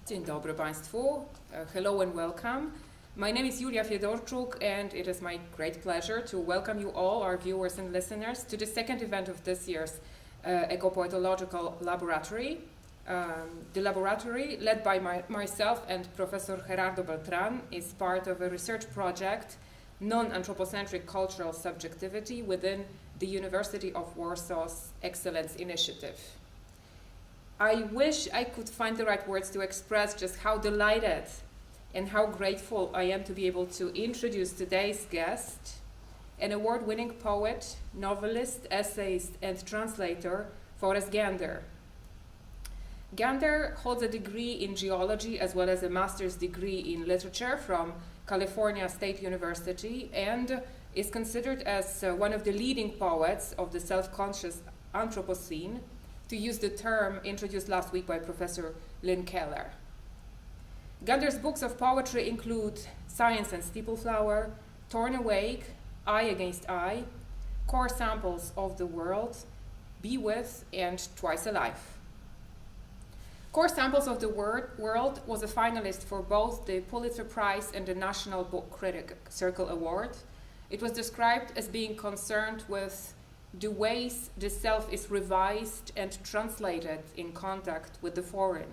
Dzień dobry Państwu. Hello and welcome. My name is Julia Fiedorczuk, and it is my great pleasure to welcome you all, our viewers and listeners, to the second event of this year's Ecopoetological Laboratory. The laboratory, led by myself and Professor Gerardo Beltran, is part of a research project, Non-Anthropocentric Cultural Subjectivity, within the University of Warsaw's Excellence Initiative. I wish I could find the right words to express just how delighted and how grateful I am to be able to introduce today's guest, an award-winning poet, novelist, essayist, and translator, Forrest Gander. Gander holds a degree in geology as well as a master's degree in literature from California State University, and is considered as one of the leading poets of the self-conscious Anthropocene, to use the term introduced last week by Professor Lynn Keller. Gander's books of poetry include Science and Steepleflower, Torn Awake, Eye Against Eye, Core Samples of the World, Be With, and Twice Alive. Core Samples of the World was a finalist for both the Pulitzer Prize and the National Book Critic Circle Award. It was described as being concerned with the ways the self is revised and translated in contact with the foreign.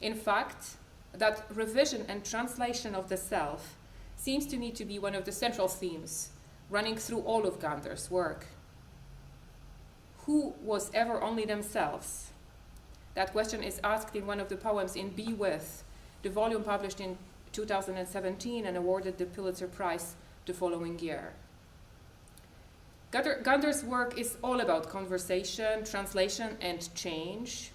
In fact, that revision and translation of the self seems to me to be one of the central themes running through all of Gander's work. Who was ever only themselves? That question is asked in one of the poems in Be With, the volume published in 2017 and awarded the Pulitzer Prize the following year. Gander's work is all about conversation, translation, and change,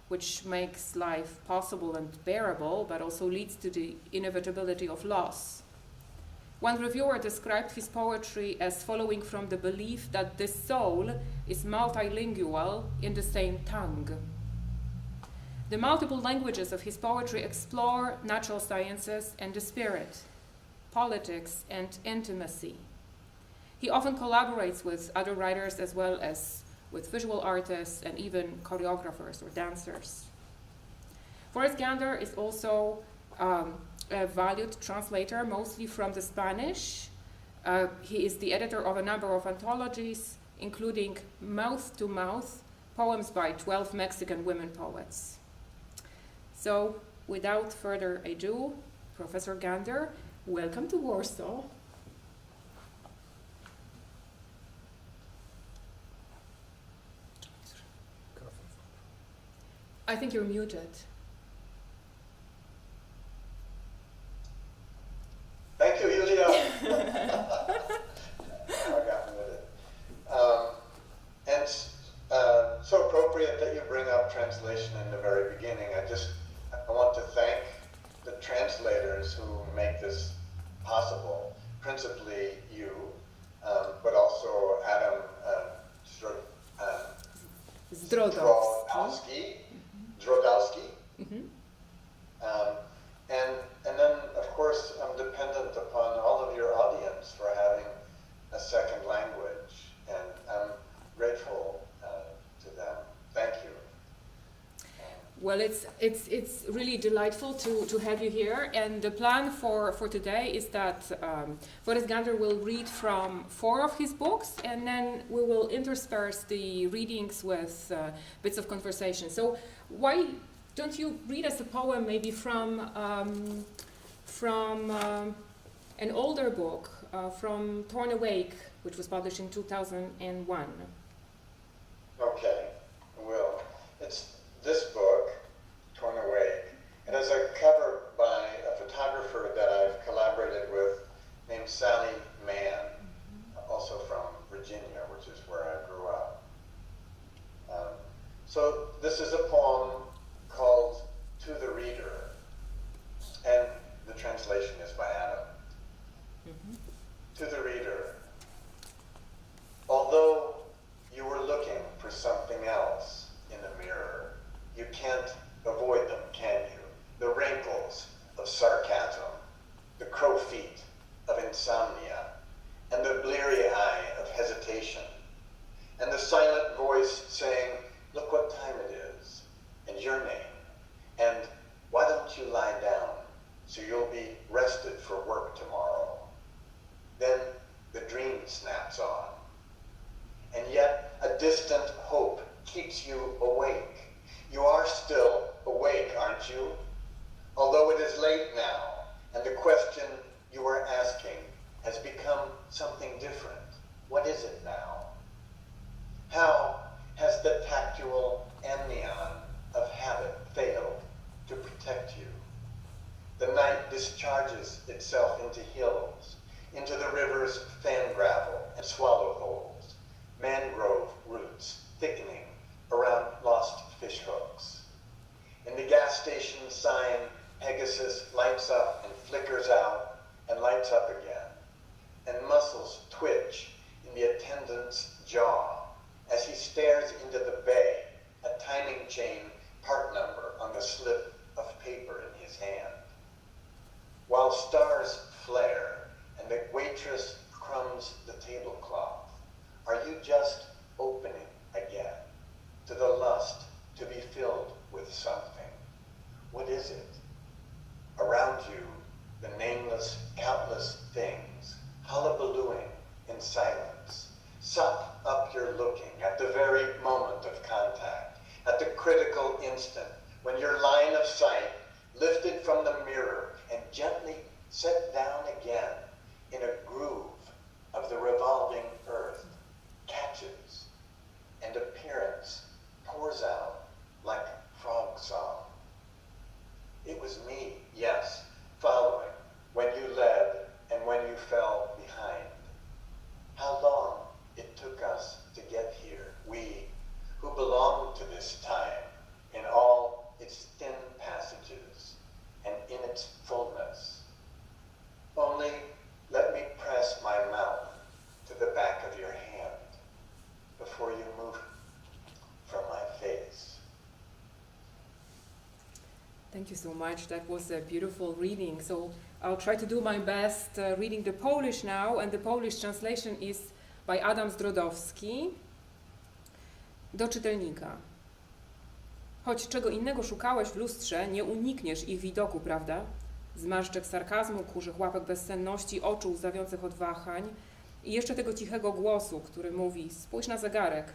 which makes life possible and bearable, but also leads to the inevitability of loss. One reviewer described his poetry as following from the belief that the soul is multilingual in the same tongue. The multiple languages of his poetry explore natural sciences and the spirit, politics and intimacy. He often collaborates with other writers as well as with visual artists and even choreographers or dancers. Forrest Gander is also a valued translator, mostly from the Spanish. He is the editor of a number of anthologies, including Mouth to Mouth, poems by 12 Mexican women poets. So, without further ado, Professor Gander, welcome to Warsaw. I think you're muted. Thank you, Julia. I got muted. And so appropriate that you bring up translation in the very beginning. I want to thank the translators who make this possible, principally you, but also Adam Zdrodowski. And then, of course, I'm dependent upon all of your audience for having a second language, and I'm grateful to them. Thank you. Well, it's really delightful to have you here, and the plan for today is that Forrest Gander will read from 4 of his books, and then we will intersperse the readings with bits of conversation. So why don't you read us a poem maybe from an older book, from Torn Awake, which was published in 2001? Okay, well, it's this book, Torn Awake. It has a cover by a photographer that I've collaborated with named Sally Mann, also from Virginia, which is where I grew up. So this is a poem called To the Reader, and the translation is by Adam. To the reader. Although you were looking for something else in the mirror, you can't avoid them, can you? The wrinkles of sarcasm, the crow feet of insomnia, and the bleary eye of hesitation, and the silent voice saying, look what time it is, and your name, and Although it is late now, and the question you are asking has become something different, what is it now? How has the tactual amnion of habit failed to protect you? The night discharges itself into hills, into the river's fan gravel and swallow holes, mangrove roots thickening around lost fish hooks. In the gas station sign, Pegasus lights up and flickers out and lights up again, and muscles twitch in the attendant's jaw as he stares into the bay, a timing chain part number on the slip of paper in his hand. While stars flare and the waitress crumbs the tablecloth, are you just opening again to the lust to be filled with something? What is it? Around you, the nameless, countless things, hullabalooing in silence. Suck up your looking at the very moment of contact, at the critical instant when your line of sight, lifted from the mirror and gently set down again in a groove of the revolving earth, catches, and appearance pours out like frog song. It was me, yes, following, when you led and when you fell behind. How long it took us to get here, we who belong to this time in all its thin passages and in its fullness. Only let me press my mouth to the back of your hand before you move from my face. Thank you so much. That was a beautiful reading. So I'll try to do my best reading the Polish now, and the Polish translation is by Adam Zdrodowski. Do czytelnika. Choć czego innego szukałeś w lustrze, nie unikniesz ich widoku, prawda? Zmarszczek sarkazmu, kurzych łapek bezsenności, oczu łzawiących od wahań i jeszcze tego cichego głosu, który mówi: spójrz na zegarek,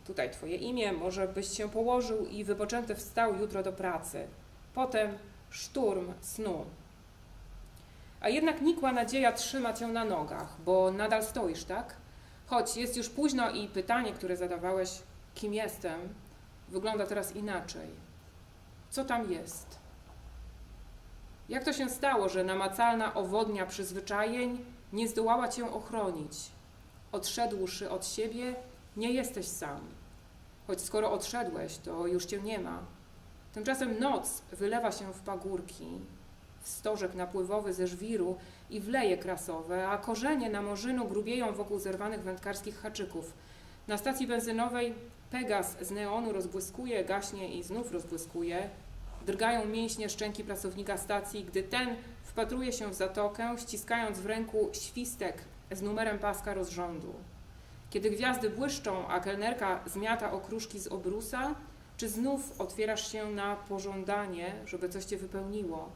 tutaj twoje imię, może byś się położył i wypoczęty wstał jutro do pracy. Potem szturm snu. A jednak nikła nadzieja trzyma cię na nogach, bo nadal stoisz, tak? Choć jest już późno i pytanie, które zadawałeś, kim jestem, wygląda teraz inaczej. Co tam jest? Jak to się stało, że namacalna owodnia przyzwyczajeń nie zdołała cię ochronić? Odszedłszy od siebie, nie jesteś sam. Choć skoro odszedłeś, to już cię nie ma. Tymczasem noc wylewa się w pagórki, w stożek napływowy ze żwiru i w leje krasowe, a korzenie namorzynu grubieją wokół zerwanych wędkarskich haczyków. Na stacji benzynowej Pegas z neonu rozbłyskuje, gaśnie i znów rozbłyskuje. Drgają mięśnie szczęki pracownika stacji, gdy ten wpatruje się w zatokę, ściskając w ręku świstek z numerem paska rozrządu. Kiedy gwiazdy błyszczą, a kelnerka zmiata okruszki z obrusa, czy znów otwierasz się na pożądanie, żeby coś cię wypełniło?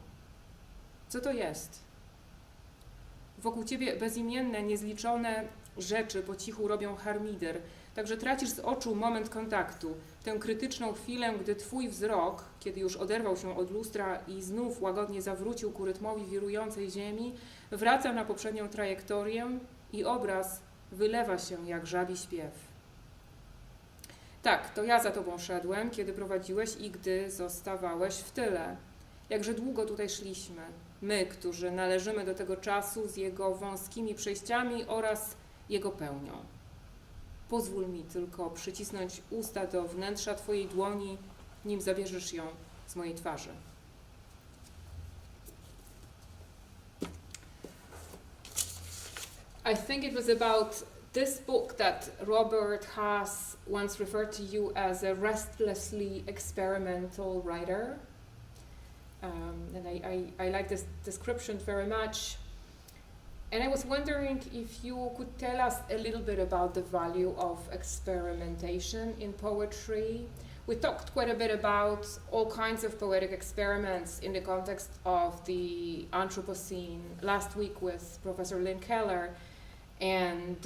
Co to jest? Wokół ciebie bezimienne, niezliczone rzeczy po cichu robią harmider, także tracisz z oczu moment kontaktu, tę krytyczną chwilę, gdy twój wzrok, kiedy już oderwał się od lustra i znów łagodnie zawrócił ku rytmowi wirującej ziemi, wraca na poprzednią trajektorię i obraz wylewa się jak żabi śpiew. Tak, to ja za tobą szedłem, kiedy prowadziłeś i gdy zostawałeś w tyle. Jakże długo tutaj szliśmy. My, którzy należymy do tego czasu z jego wąskimi przejściami oraz jego pełnią. Pozwól mi tylko przycisnąć usta do wnętrza twojej dłoni, nim zabierzesz ją z mojej twarzy. I think it was about this book that Robert Haas once referred to you as a restlessly experimental writer. And I like this description very much. And I was wondering if you could tell us a little bit about the value of experimentation in poetry. We talked quite a bit about all kinds of poetic experiments in the context of the Anthropocene last week with Professor Lynn Keller. And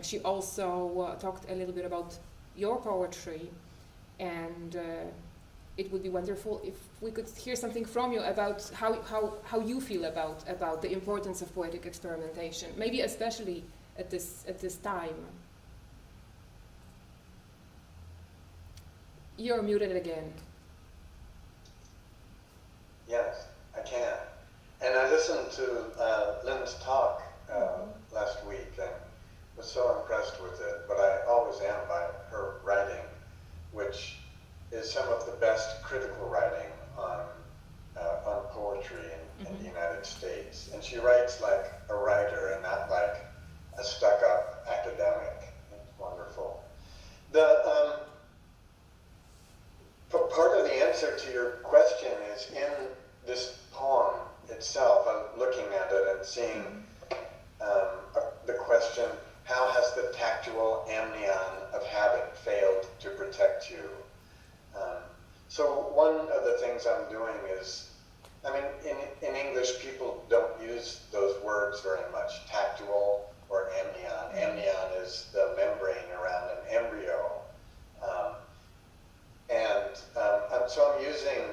she also talked a little bit about your poetry. And it would be wonderful if we could hear something from you about how you feel about the importance of poetic experimentation, maybe especially at this time. You're muted again. Yes, I can. And I listened to Lynn's talk last week and was so impressed with it, but I always am by her writing, which is some of the best critical writing on poetry in the United States. And she writes like a writer and not like a stuck-up academic. It's wonderful. Part of the answer to your question is in this poem itself. I'm looking at it and seeing the question, how has the tactual amnion of habit failed to protect you? So one of the things I'm doing is, I mean, in English, people don't use those words very much, tactual or amnion. Amnion is the membrane around an embryo. So I'm using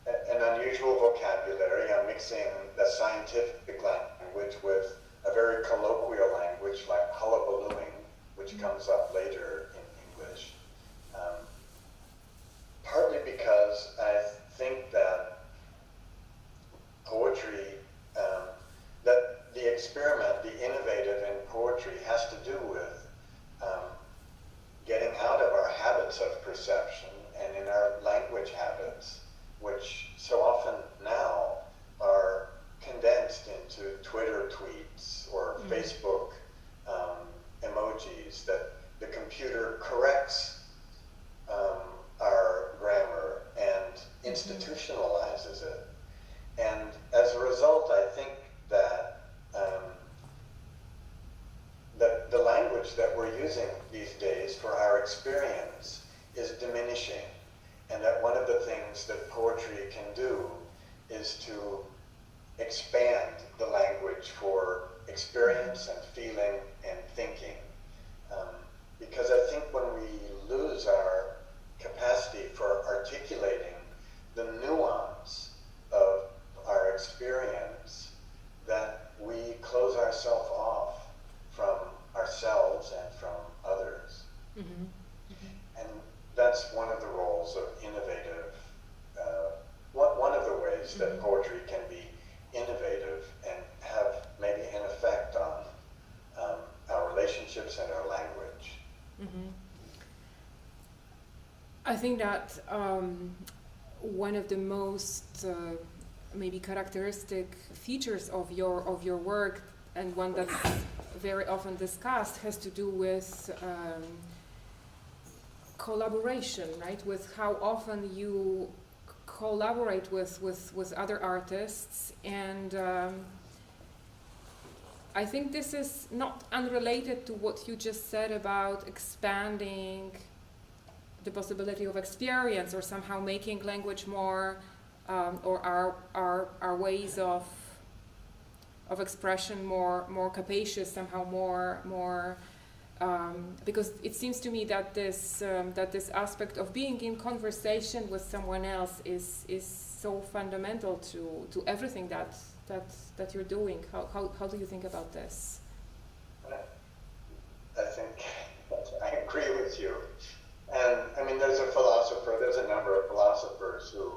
an unusual vocabulary. I'm mixing the scientific language with a very colloquial language like hullabalooing, which comes up later in English. Partly because I think that poetry, that the experiment, the innovative in poetry has to do with getting out of our habits of perception and in our language habits, which so often now are condensed into Twitter tweets or Facebook emojis that the computer corrects our grammar and institutionalizes it. And as a result, I think that the language that we're using these days for our experience is diminishing, and that one of the things that poetry can do is to expand the language for experience and feeling and thinking. Because I think when we lose our capacity for articulating the nuance of our experience, that we close ourselves off from ourselves and from others. And that's one of the roles of innovative, one of the ways that poetry can be innovative and have maybe an effect on our relationships and our language. I think that one of the most maybe characteristic features of your work, and one that's very often discussed, has to do with collaboration, right? With how often you collaborate with other artists, and I think this is not unrelated to what you just said about expanding the possibility of experience, or somehow making language more, or our ways of expression more capacious, somehow more because it seems to me that this aspect of being in conversation with someone else is so fundamental to everything that you're doing. How do you think about this? I think I agree with you. And I mean, there's a number of philosophers who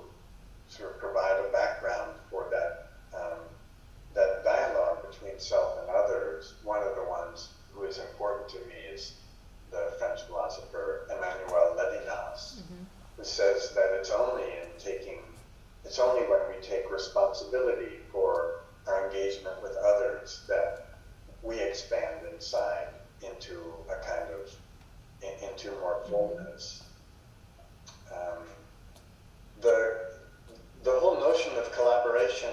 sort of provide a background for that dialogue between self and others. One of the ones who is important to me is the French philosopher Emmanuel Levinas, who says that it's only when we take responsibility for our engagement with others that we expand inside into a kind of into more fullness. The whole notion of collaboration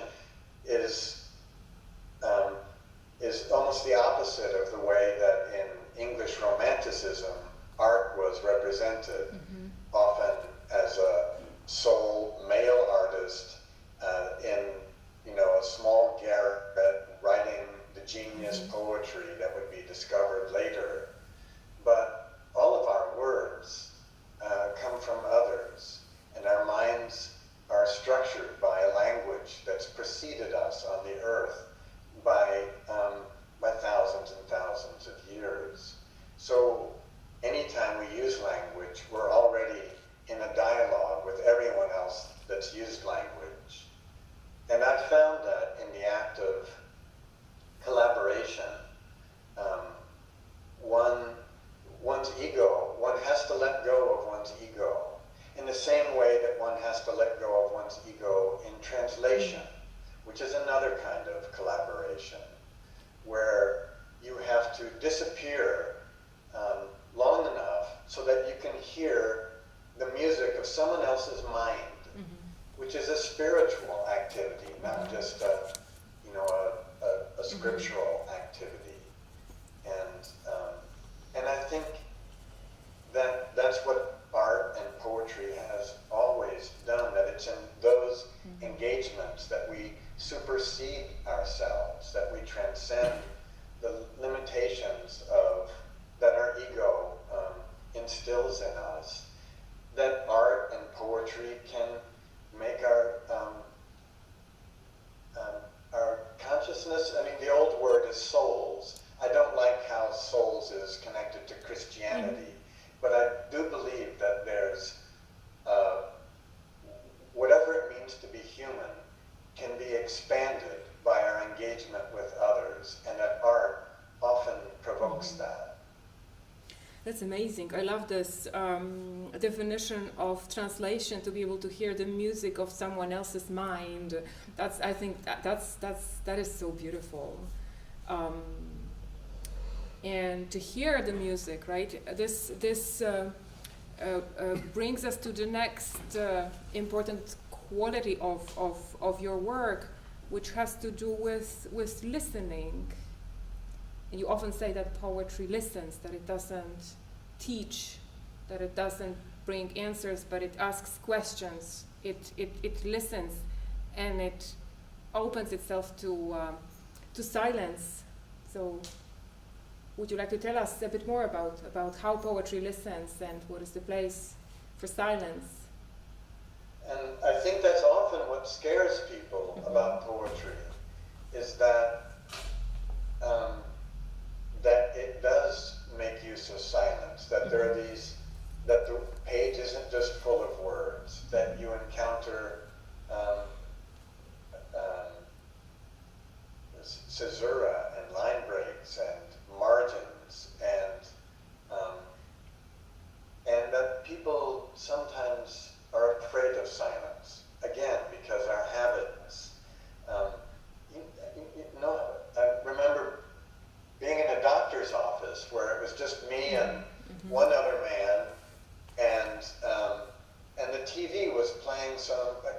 is almost the opposite of the way that in English Romanticism art was represented, often as a sole male artist in a small garret writing the genius poetry that would be discovered later. But all of our words come from others, structured by a language that's preceded us on the earth by thousands and thousands of years. So anytime we use language, we're already in a dialogue with everyone else that's used language. And I've found that in the act of collaboration, one's ego, one has to let go of one's ego in the same way that one has to let go of one's ego in translation, which is another kind of collaboration, where you have to disappear long enough so that you can hear the music of someone else's mind, which is a spiritual activity, not just a scriptural activity. And I think that that's what art and poetry has always done, that it's in those engagements that we supersede ourselves, that we transcend the limitations that our ego instills in us, that art and poetry can make our consciousness, I mean, the old word is souls. I don't like how souls is connected to Christianity, but I do believe that there's, whatever it means to be human can be expanded by our engagement with others, and that art often provokes that. That's amazing. I love this definition of translation, to be able to hear the music of someone else's mind. I think that is so beautiful. And to hear the music, right? This brings us to the next important quality of your work, which has to do with listening. And you often say that poetry listens, that it doesn't teach, that it doesn't bring answers, but it asks questions. It listens, and it opens itself to silence. So, would you like to tell us a bit more about how poetry listens and what is the place for silence? And I think that's often what scares people about poetry, is that that it does make use of silence, that there are that the page isn't just full of words, that you encounter caesura and line breaks and margins, and that people sometimes are afraid of silence, again, because our habits. I remember being in a doctor's office where it was just me and one other man, and the TV was playing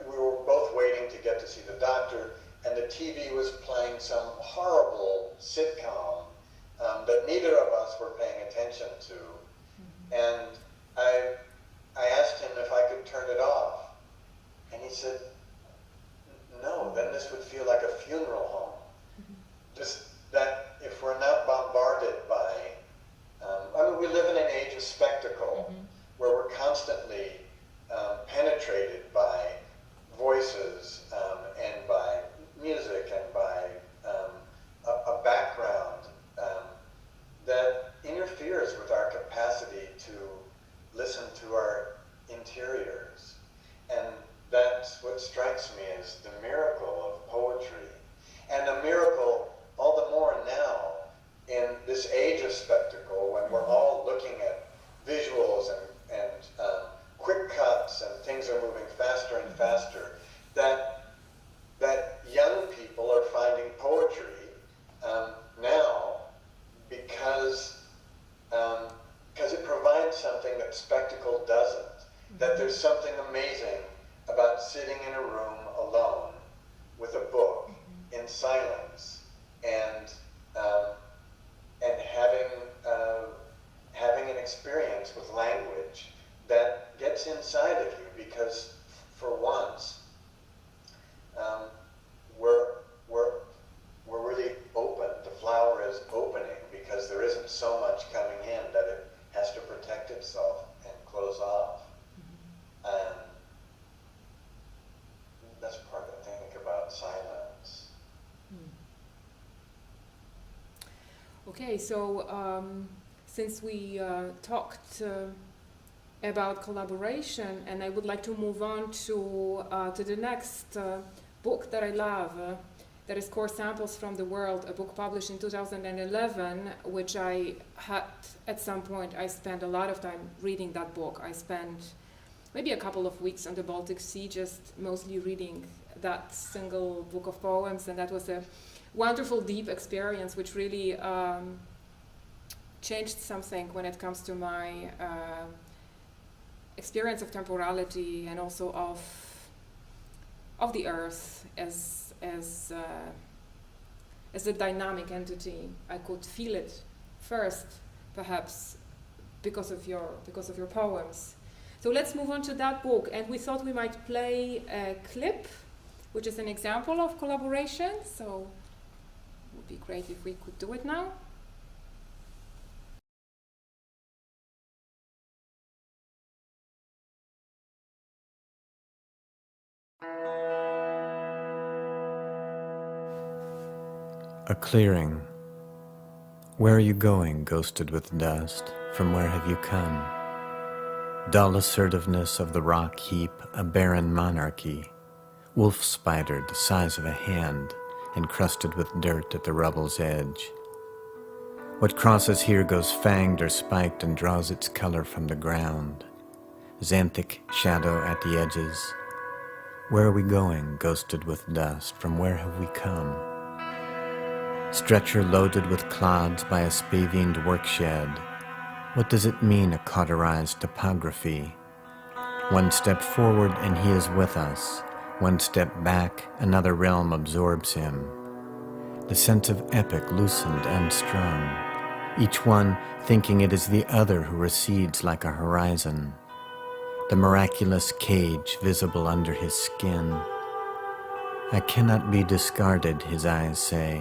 we were both waiting to get to see the doctor, and the TV was playing some horrible sitcom that neither of us were paying attention to. And I asked him if I could turn it off, and he said, no, then this would feel like a funeral home. Just that if we're not bombarded by, we live in an age of spectacle, where we're constantly penetrated by voices and by music and by a background that interferes with our capacity to listen to our interiors. And that's what strikes me as the miracle of poetry. And a miracle all the more now in this age of spectacle, when we're all looking at visuals and quick cuts, and things are moving faster and faster, that young people are finding poetry now because it provides something that spectacle doesn't. That there's something amazing about sitting in a room alone with a book in silence and having an experience with language that gets inside of you, because for once we're really open. The flower is opening because there isn't so much coming in that it has to protect itself and close off. Okay, so since we talked about collaboration, and I would like to move on to the next book that I love. That is Core Samples from the World, a book published in 2011, which I had, at some point, I spent a lot of time reading that book. I spent maybe a couple of weeks on the Baltic Sea, just mostly reading that single book of poems, and that was a wonderful, deep experience, which really changed something when it comes to my experience of temporality and also of the earth as a dynamic entity. I could feel it first, perhaps because of your poems. So let's move on to that book, and we thought we might play a clip, which is an example of collaboration. So it would be great if we could do it now. A clearing. Where are you going, ghosted with dust? From where have you come? Dull assertiveness of the rock heap, a barren monarchy, wolf-spidered, the size of a hand, encrusted with dirt at the rubble's edge. What crosses here goes fanged or spiked and draws its color from the ground. Xanthic shadow at the edges. Where are we going, ghosted with dust? From where have we come? Stretcher loaded with clods by a spavined workshed. What does it mean, a cauterized topography? One step forward and he is with us. One step back, another realm absorbs him. The sense of epic loosened, unstrung. Each one thinking it is the other who recedes like a horizon. The miraculous cage visible under his skin. I cannot be discarded, his eyes say.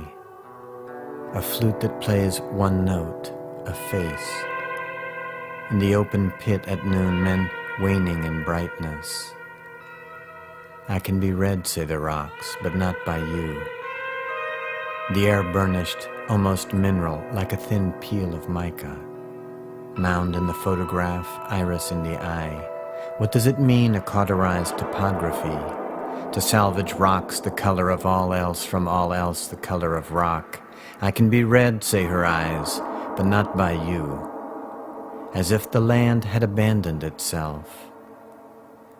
A flute that plays one note, a face. In the open pit at noon, men waning in brightness. I can be read, say the rocks, but not by you. The air burnished, almost mineral, like a thin peel of mica. Mound in the photograph, iris in the eye. What does it mean, a cauterized topography? To salvage rocks the color of all else, from all else the color of rock. I can be read, say her eyes, but not by you. As if the land had abandoned itself.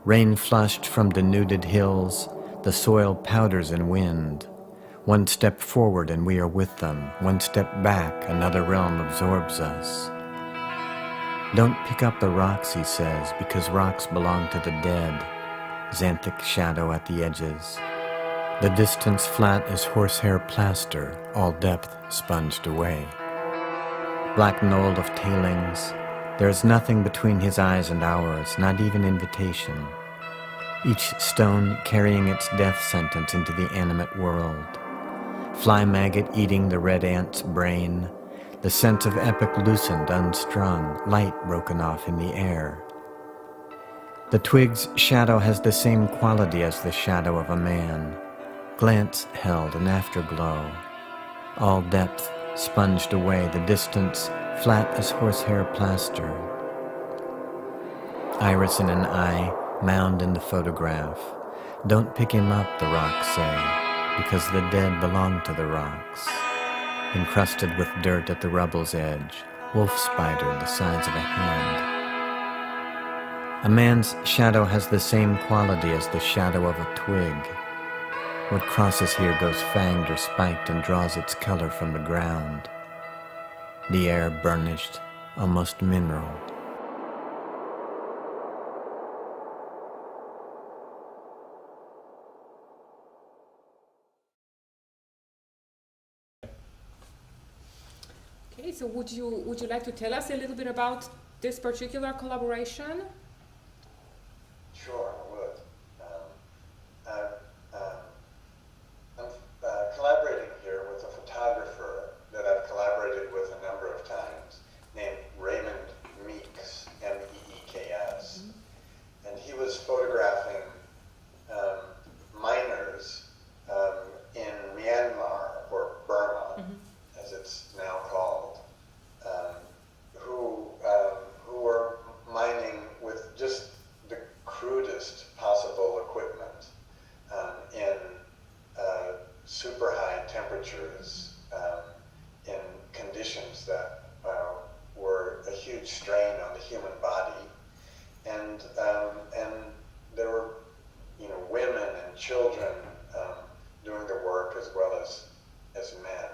Rain flushed from denuded hills, the soil powders in wind. One step forward and we are with them. One step back, another realm absorbs us. Don't pick up the rocks, he says, because rocks belong to the dead. Xanthic shadow at the edges. The distance flat as horsehair plaster, all depth sponged away. Black knoll of tailings. There is nothing between his eyes and ours, not even invitation. Each stone carrying its death sentence into the animate world. Fly maggot eating the red ant's brain. The sense of epic loosened, unstrung, light broken off in the air. The twig's shadow has the same quality as the shadow of a man. Glance held, an afterglow. All depth sponged away, the distance flat as horsehair plaster. Iris in an eye, mound in the photograph. Don't pick him up, the rocks say, because the dead belong to the rocks. Encrusted with dirt at the rubble's edge, wolf spider the size of a hand. A man's shadow has the same quality as the shadow of a twig. What crosses here goes fanged or spiked and draws its color from the ground. The air burnished, almost mineral. Okay, so would you like to tell us a little bit about this particular collaboration? Sure, I would. I'm collaborating here with a photographer that I've collaborated with a number of times, named Raymond Meeks, M-E-E-K-S. And he was photographing miners in Myanmar, or Burma, as it's now called. super high temperatures in conditions that were a huge strain on the human body, and there were women and children doing the work as well as men,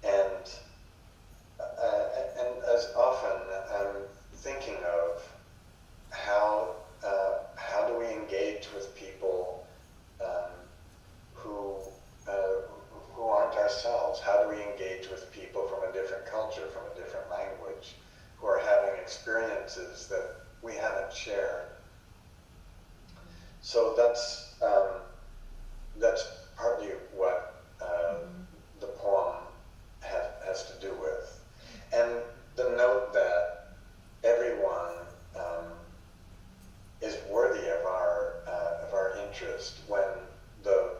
and as often I'm thinking of how do we engage with people who aren't ourselves? How do we engage with people from a different culture, from a different language, who are having experiences that we haven't shared? So that's partly what the poem has to do with, and the note that everyone is worthy of our interest. When the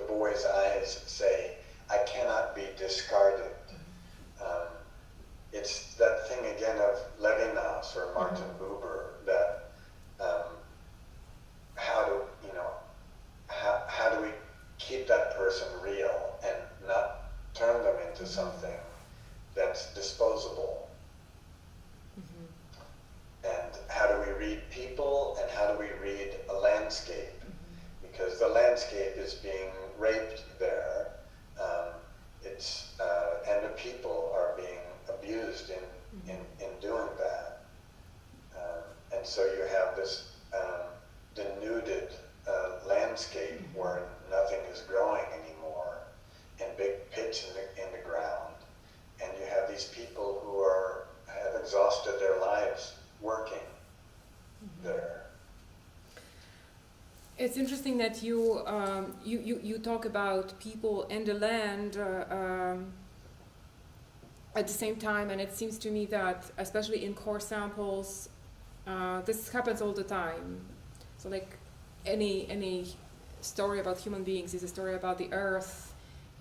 boy's eyes say, "I cannot be discarded," it's that thing again of Levinas or Martin Buber, that how do we keep that person real and not turn them into something that's disposable? And how do we read people, and how do we read a landscape? Because the landscape is being raped there, and the people are being abused in doing that. And so you have this denuded landscape where nothing is growing anymore, and big pits in the ground. And you have these people who have exhausted their lives working there. It's interesting that you talk about people and the land at the same time, and it seems to me that especially in core samples, this happens all the time. So like any story about human beings is a story about the earth,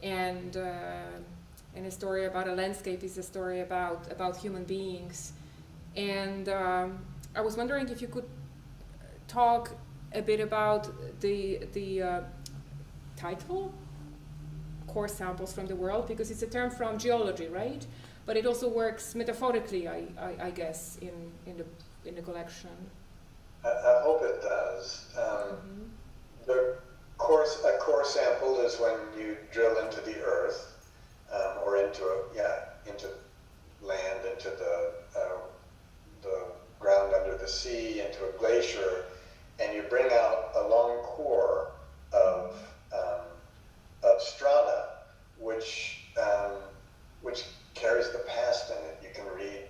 and a story about a landscape is a story about human beings. And I was wondering if you could talk a bit about the title, core samples from the world, because it's a term from geology, right? But it also works metaphorically, I guess, in the collection. I hope it does. A core sample is when you drill into the earth, or into land, into the ground under the sea, into a glacier, and you bring out a long core of strata, which carries the past in it. You can read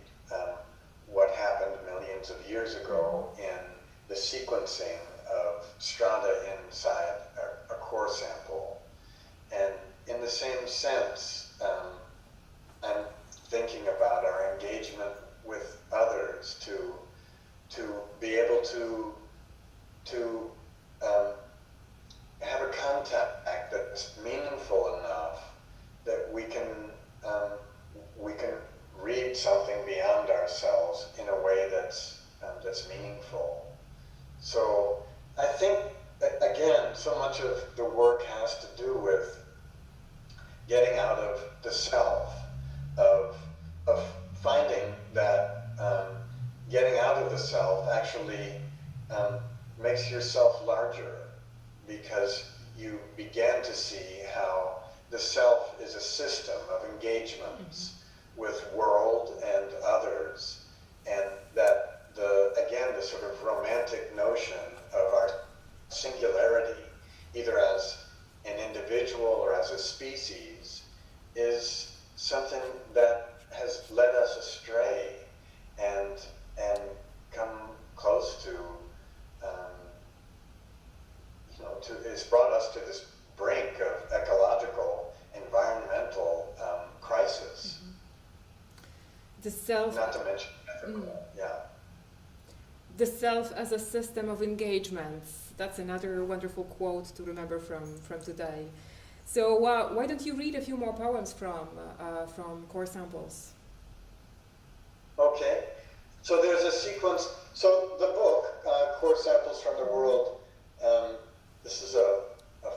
what happened millions of years ago in the sequencing of strata inside a core sample. And in the same sense, I'm thinking about our engagement with others to be able to have a contact that's meaningful enough that we can read something beyond ourselves in a way that's meaningful. So I think that, again, so much of the work has to do with getting out of the self, of finding that getting out of the self actually makes yourself larger, because you begin to see how the self is a system of engagements with world and others, and that the sort of romantic notion of our singularity, either as an individual or as a species, is something that has led us astray and come close to it's brought us to this brink of ecological, environmental crisis. The self, not to mention ethical, the self as a system of engagements. That's another wonderful quote to remember from today. So why don't you read a few more poems from core samples? Okay. So there's a sequence. So the book, Core Samples from the World, this is a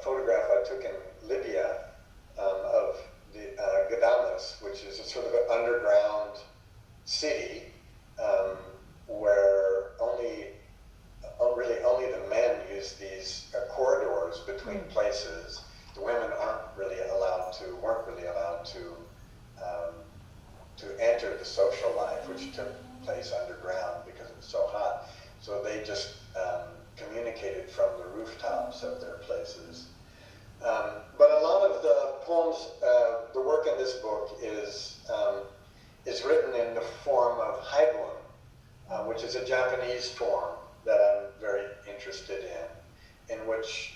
photograph I took in Libya places. The women weren't really allowed to enter the social life, which took place underground because it was so hot. So they just communicated from the rooftops of their places. But a lot of the poems, the work in this book is written in the form of haibun, which is a Japanese form that I'm very interested in which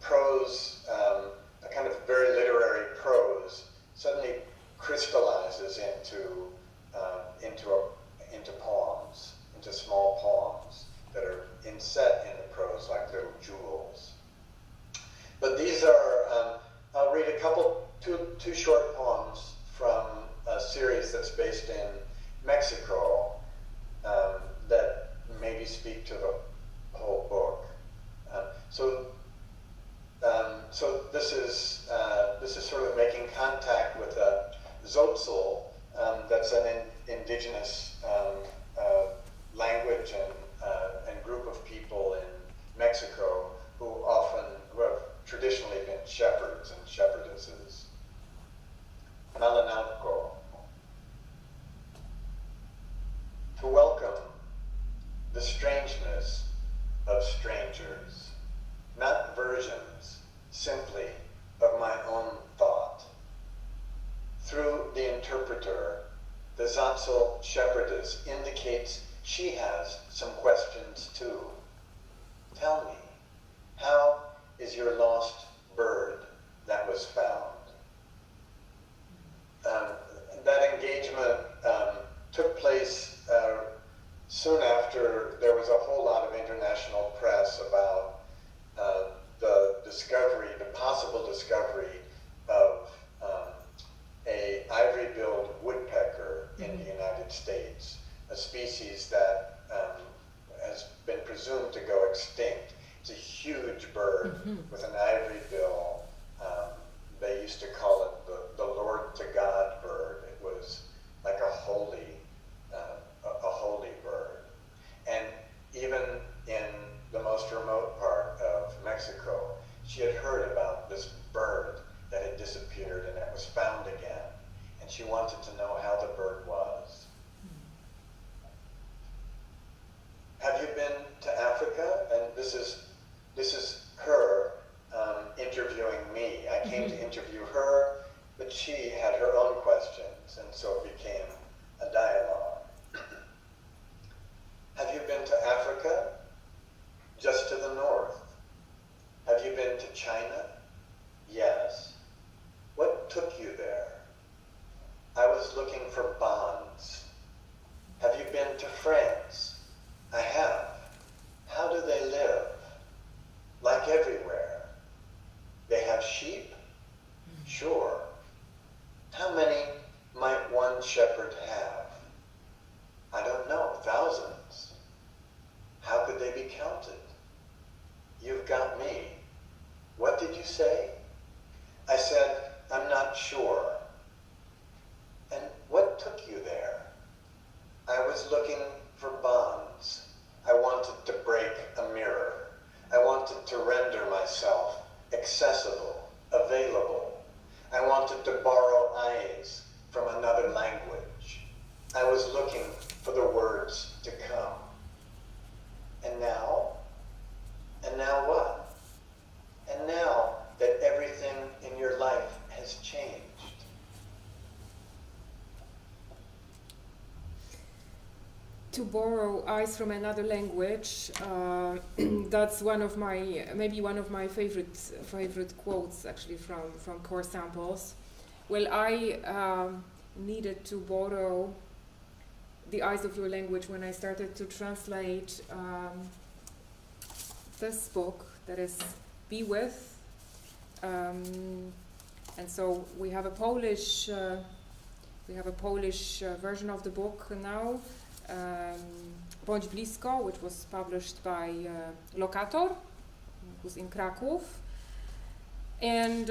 prose, a kind of very literary prose, suddenly crystallizes into poems, into small poems that are inset in the prose like little jewels. But these are, I'll read two short poems from a series that's based in Mexico that maybe speak to the whole book. So this is sort of making contact with a Tzotzil, that's an indigenous language and group of people in Mexico who have traditionally been shepherds and shepherdesses. Malinalco. To welcome the strangeness of strangers, not versions simply of my own thought. Through the interpreter, the Tzotzil shepherdess indicates she has some questions too. Tell me, how is your lost bird that was found? That engagement took place soon after there was a whole lot of international press about the possible discovery of a ivory-billed woodpecker in the United States, a species that has been presumed to go extinct. It's a huge bird with an ivory bill. They used to call it the Lord to God bird. It was like a holy bird. And even in the most remote part of Mexico, she had heard about this bird that had disappeared and it was found again. And she wanted to know how the bird was. Have you been to Africa? And this is her interviewing me. I came to interview her, but she had her own questions, and so it became a dialogue. Have you been to Africa? Just to the north. Have you been to China? Yes. What took you there? I was looking for bonds. Have you been to France? I have. How do they live? Like everywhere. They have sheep? Sure. How many might one shepherd have? I don't know, thousands. How could they be counted? You've got me. What did you say? I said, I'm not sure. And what took you there? I was looking for bonds. I wanted to break a mirror. I wanted to render myself accessible, available. I wanted to borrow eyes from another language. I was looking for the words to come. And now? And now what? And now that everything in your life has changed. To borrow eyes from another language, that's maybe one of my favorite quotes actually from core samples. Well, I needed to borrow the eyes of your language when I started to translate this book, that is Be With, and so we have a Polish version of the book now. Bądź Blisko, which was published by Lokator, who's in Kraków, and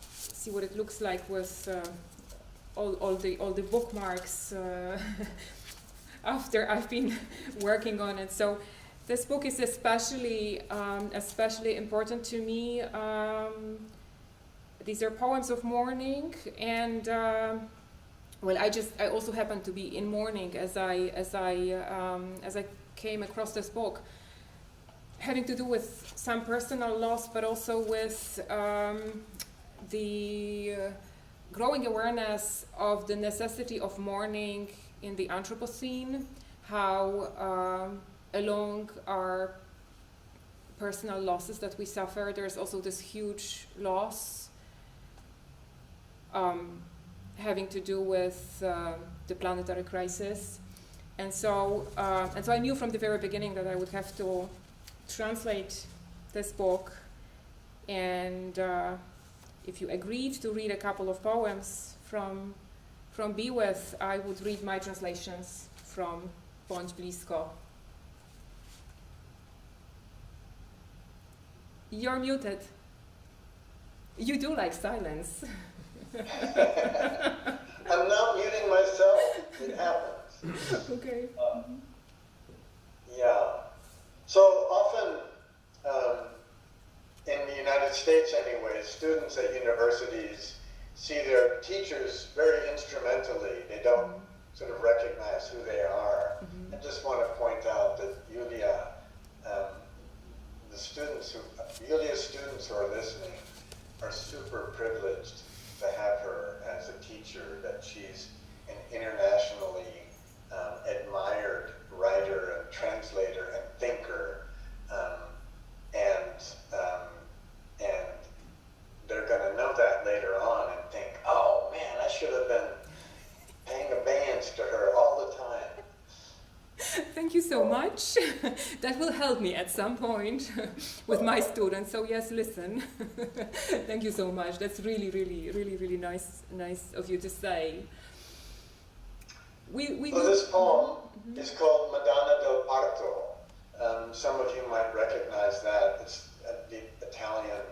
see what it looks like with all the bookmarks after I've been working on it. So this book is especially important to me. These are poems of mourning, and well, I also happened to be in mourning as I came across this book, having to do with some personal loss, but also with the growing awareness of the necessity of mourning in the Anthropocene, how along our personal losses that we suffer, there's also this huge loss having to do with the planetary crisis. And so I knew from the very beginning that I would have to translate this book, and if you agreed to read a couple of poems from Be With, I would read my translations from Bądź Blisko. You're muted. You do like silence. I'm not muting myself. It happens. Okay. Yeah. So often, in the United States anyway, students at universities see their teachers very instrumentally. They don't sort of recognize who they are. I just want to point out that Yulia, Yulia's students who are listening are super privileged to have her as a teacher, that she's an internationally admired writer and translator and thinker, and they're going to know that later on and think, oh man, I should have been paying abeyance to her all the time. Thank you so much. That will help me at some point with my students. So yes, listen. Thank you so much. That's really, really, really, really nice of you to say. So this poem is called Madonna del Parto. Some of you might recognize that. It's the Italian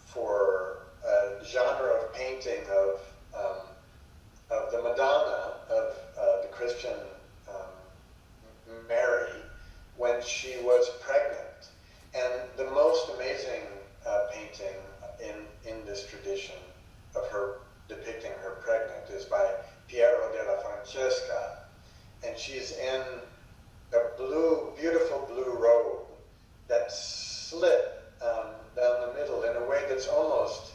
for a genre of painting of the Madonna, of the Christian Mary, when she was pregnant. And the most amazing painting in this tradition of her depicting her pregnant is by Piero della Francesca, and she's in a beautiful blue robe that's slit down the middle in a way that's almost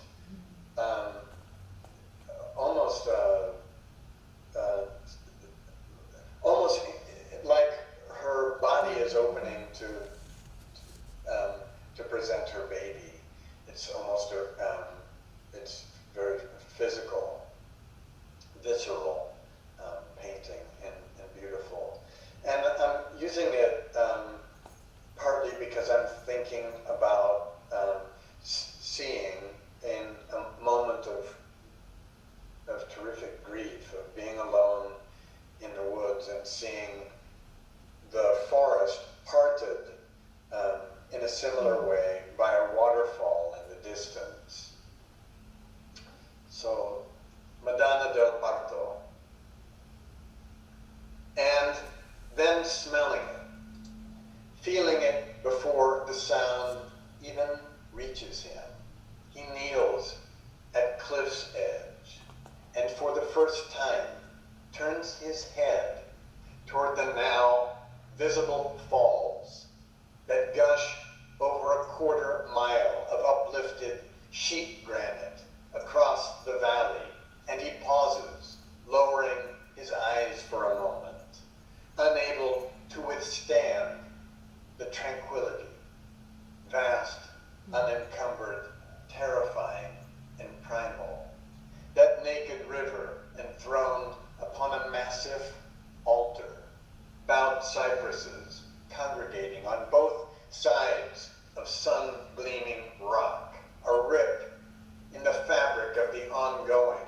like her body is opening to present her baby. It's almost it's very physical, visceral painting and beautiful. And I'm using it partly because I'm thinking about seeing in a moment of terrific grief, of being alone in the woods and seeing the forest parted in a similar way by a waterfall in the distance. So, Madonna del Parto. And then smelling it, feeling it before the sound even reaches him. He kneels at cliff's edge, and for the first time turns his head toward the now visible falls that gush over a quarter-mile of uplifted sheet granite across the valley, and he pauses, lowering his eyes for a moment, unable to withstand the tranquility, vast, unencumbered, terrifying, and primal. That naked river enthroned upon a massive altar, bowed cypresses congregating on both sides of sun-gleaming rock, a rip in the fabric of the ongoing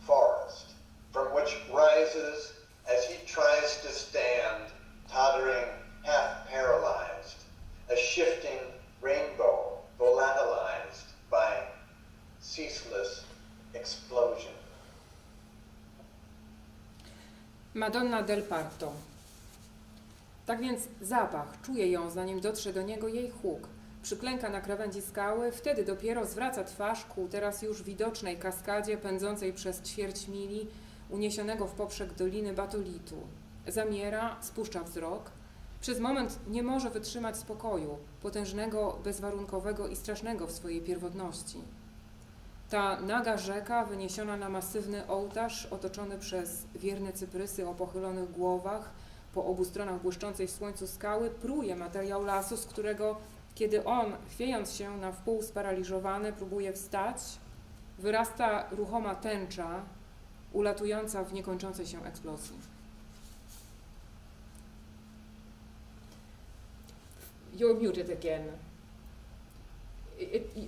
forest, from which rises, as he tries to stand, tottering, half paralyzed, a shifting rainbow volatilized by ceaseless explosion. Madonna del Parto. Tak więc zapach, czuje ją, zanim dotrze do niego jej huk. Przyklęka na krawędzi skały, wtedy dopiero zwraca twarz ku teraz już widocznej kaskadzie pędzącej przez ćwierć mili, uniesionego w poprzek doliny Batolitu. Zamiera, spuszcza wzrok. Przez moment nie może wytrzymać spokoju, potężnego, bezwarunkowego i strasznego w swojej pierwotności. Ta naga rzeka, wyniesiona na masywny ołtarz, otoczony przez wierne cyprysy o pochylonych głowach, po obu stronach błyszczącej w słońcu skały, pruje materiał lasu, z którego, kiedy on, chwiejąc się na wpół sparaliżowany, próbuje wstać, wyrasta ruchoma tęcza, ulatująca w niekończącej się eksplozji. You're muted again.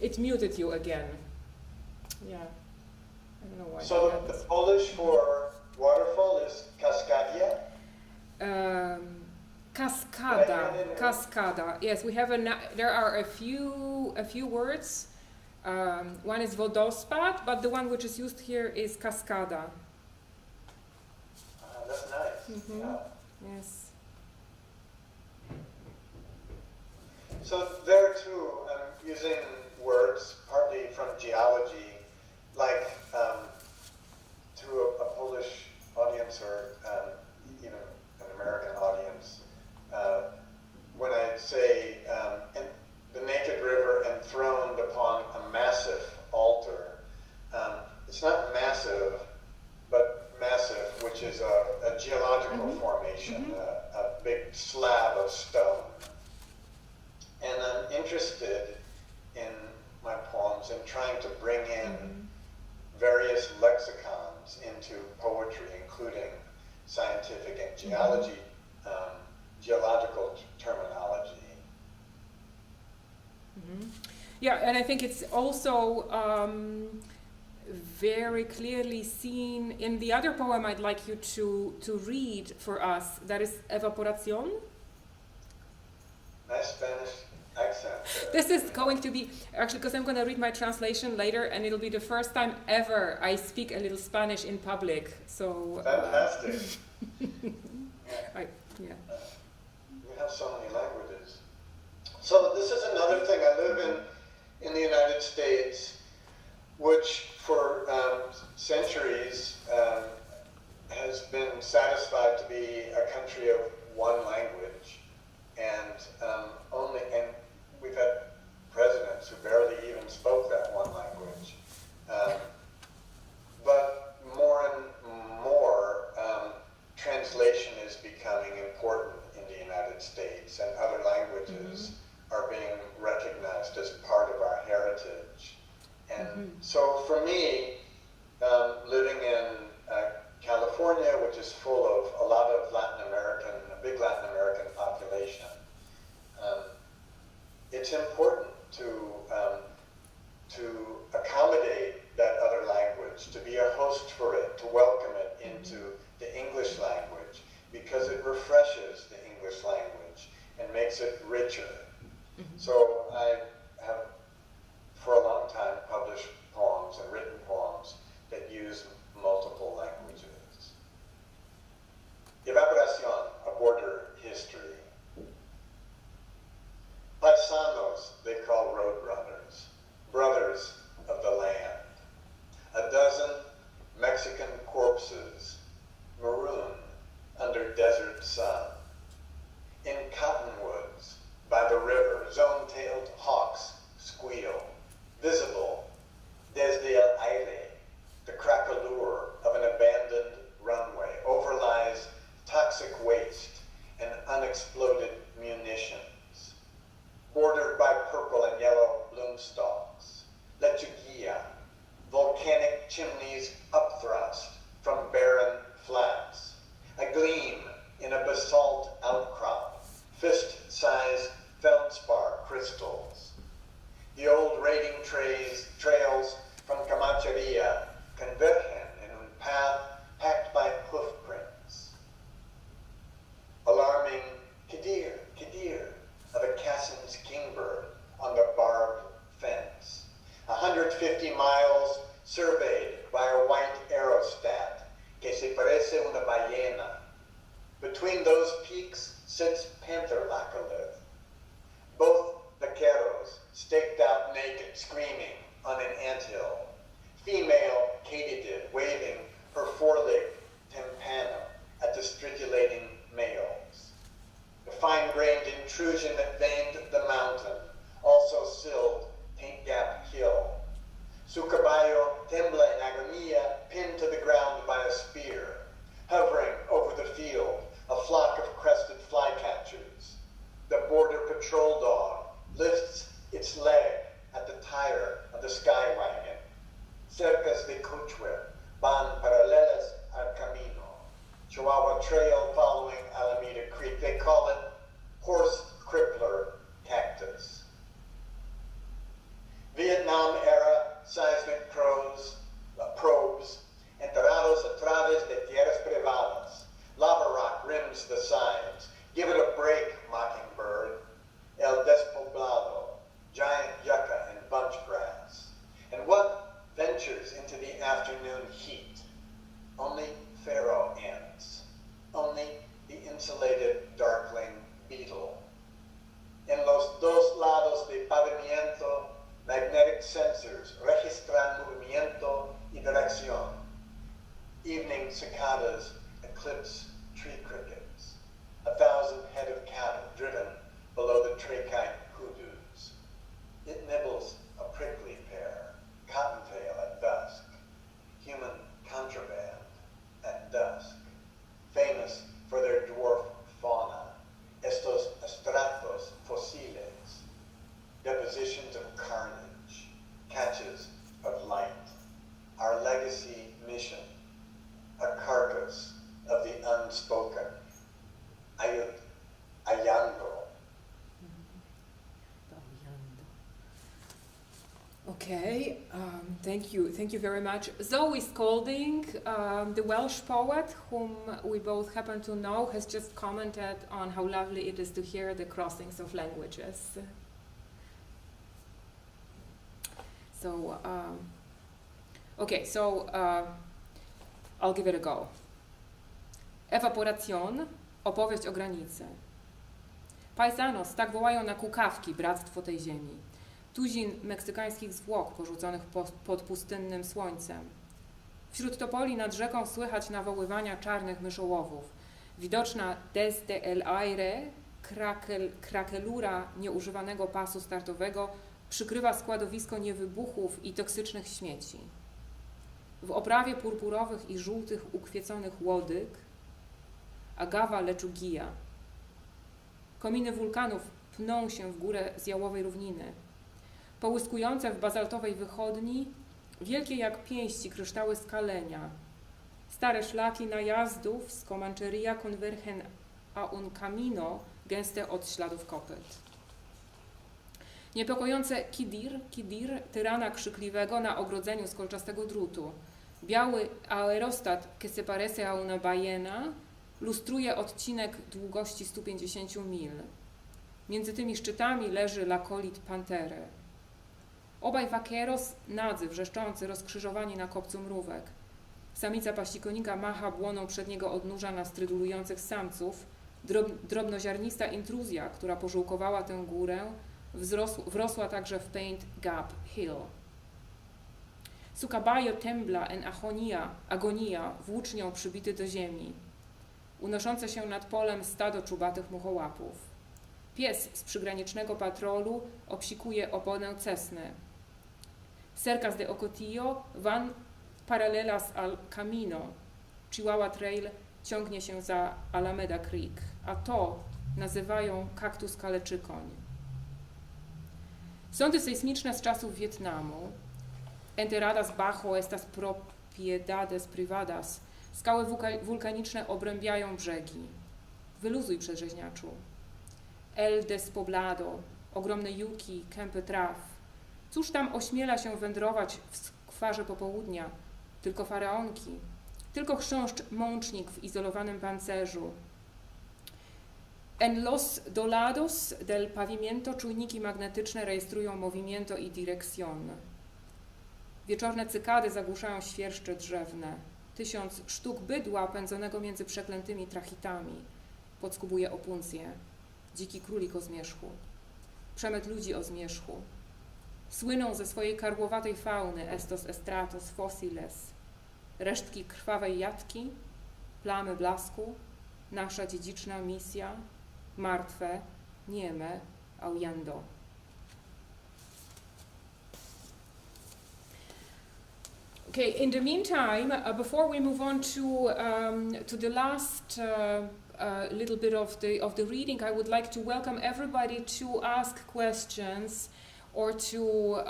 It muted you again. Yeah, I don't know why. So the Polish for waterfall is kaskadia? Cascada, cascada. Yes, we have there are a few words. One is wodospad, but the one which is used here is cascada. That's nice. Mm-hmm. Yeah. Yes. So there too, I'm using words partly from geology, like to a Polish audience or even an American audience. When I say the naked river enthroned upon a massive altar, it's not massive, but massive, which is a geological formation, a big slab of stone. And I'm interested in my poems in trying to bring in various lexicons into poetry, including scientific and geological terminology. Yeah, and I think it's also very clearly seen in the other poem I'd like you to read for us. That is Evaporation. Nice Spanish accent. This is going to be, actually, because I'm going to read my translation later, and it'll be the first time ever I speak a little Spanish in public. So. Fantastic. Yeah. We have so many languages. So this is another thing. I live in the United States, which for centuries has been satisfied to be a country of one language, and we've had presidents who barely even spoke that one language. But more and more, translation is becoming important in the United States, and other languages are being recognized as part of our heritage. And so for me, living in California, which is full of a lot of a big Latin American population, it's important to accommodate that other language, to be a host for it, to welcome it into the English language, because it refreshes the English language and makes it richer. So I have, for a long time, published poems and written poems that use multiple languages. Evaporation, a border history. Paisanos, they call road runners, brothers of the land. A dozen Mexican corpses, maroon under desert sun. In cottonwoods, by the river, zone-tailed hawks squeal, visible desde el aire, the craquelure of an abandoned runway overlies toxic waste and unexploded munitions. Bordered by purple and yellow bloom stalks, lechuguilla, volcanic chimneys upthrust from barren flats, a gleam in a basalt outcrop, fist-sized feldspar crystals. The old raiding trails from Camacheria convergen in a path packed by hoof prints. Alarming Between those peaks sits panther laccolith. Both vaqueros staked out naked, screaming on an anthill. Female katydid waving her four-legged tympana at the stridulating males. The fine-grained intrusion that veined the mountain also silled Paint Gap Hill. Su caballo tembla en agonía, pinned to the ground by a spear. Hovering over the field, a flock of crested flycatchers. The border patrol dog lifts its leg at the tire of the sky wagon. Cercas de Cochwe van paralelas al camino. Chihuahua Trail following Alameda Creek. They call it horse crippler cactus. Vietnam era seismic probes enterrados a través de tierras privadas. Lava rock rims the sides. Give it a break, mockingbird. El despoblado, giant yucca and bunch grass. And what ventures into the afternoon heat? Only pharaoh ants. Only the insulated darkling beetle. En los dos lados de pavimento, magnetic sensors registran movimiento y dirección. Evening cicadas eclipse tree crickets. 1,000 head of cattle driven below the trachite hoodoos. It nibbles a prickly pear, cottontail at dusk. Human contraband at dusk. Famous for their dwarf fauna. Estos estratos fósiles. Depositions of carnage. Catches of light. Our legacy mission. A carcass of the unspoken. Ayando. Okay, thank you very much. Zoe Scolding, the Welsh poet whom we both happen to know, has just commented on how lovely it is to hear the crossings of languages. So, I'll give it a go. Evaporation, opowieść o granicy. Paisanos, tak wołają na kukawki bractwo tej ziemi. Tuzin meksykańskich zwłok porzuconych pod pustynnym słońcem. Wśród topoli nad rzeką słychać nawoływania czarnych myszołowów. Widoczna desde el aire krakelura nieużywanego pasu startowego przykrywa składowisko niewybuchów i toksycznych śmieci. W oprawie purpurowych i żółtych ukwieczonych łodyg agawa lechugia. Kominy wulkanów pną się w górę z jałowej równiny. Połyskujące w bazaltowej wychodni wielkie jak pięści kryształy skalenia. Stare szlaki najazdów z Comancheria convergen a un camino gęste od śladów kopyt. Niepokojące kidir, tyrana krzykliwego na ogrodzeniu z kolczastego drutu. Biały aerostat que se parece a una ballena lustruje odcinek długości 150 mil. Między tymi szczytami leży lakolit pantery. Obaj vaqueros, nadzy, wrzeszczący, rozkrzyżowani na kopcu mrówek. Samica paścikonika macha błoną przedniego odnóża na strydulujących samców. Drobnoziarnista intruzja, która pożółkowała tę górę, wrosła także w Paint Gap Hill. Su caballo tembla en agonia, włócznią przybity do ziemi. Unoszące się nad polem stado czubatych muchołapów. Pies z przygranicznego patrolu obsikuje oponę cesny. Cercas de Ocotillo van paralelas al camino. Chihuahua Trail ciągnie się za Alameda Creek, a to nazywają kaktus kaleczy koń. Sądy sejsmiczne z czasów Wietnamu, enterradas bajo estas propiedades privadas, skały wulkaniczne obrębiają brzegi. Wyluzuj, przedrzeźniaczu. El despoblado, ogromne juki, kępy traw. Cóż tam ośmiela się wędrować w skwarze popołudnia? Tylko faraonki, tylko chrząszcz mącznik w izolowanym pancerzu. En los dolados del pavimento czujniki magnetyczne rejestrują movimiento i dirección. Wieczorne cykady zagłuszają świerszcze drzewne. 1000 sztuk bydła pędzonego między przeklętymi trachitami. podskubuje opuncję, dziki królik o zmierzchu, przemyt ludzi o zmierzchu. Słyną ze swojej karłowatej fauny estos estratos fossiles, resztki krwawej jatki, plamy blasku, nasza dziedziczna misja, martwe, nieme, aullando. Okay, in the meantime, before we move on to the last little bit of the reading, I would like to welcome everybody to ask questions or to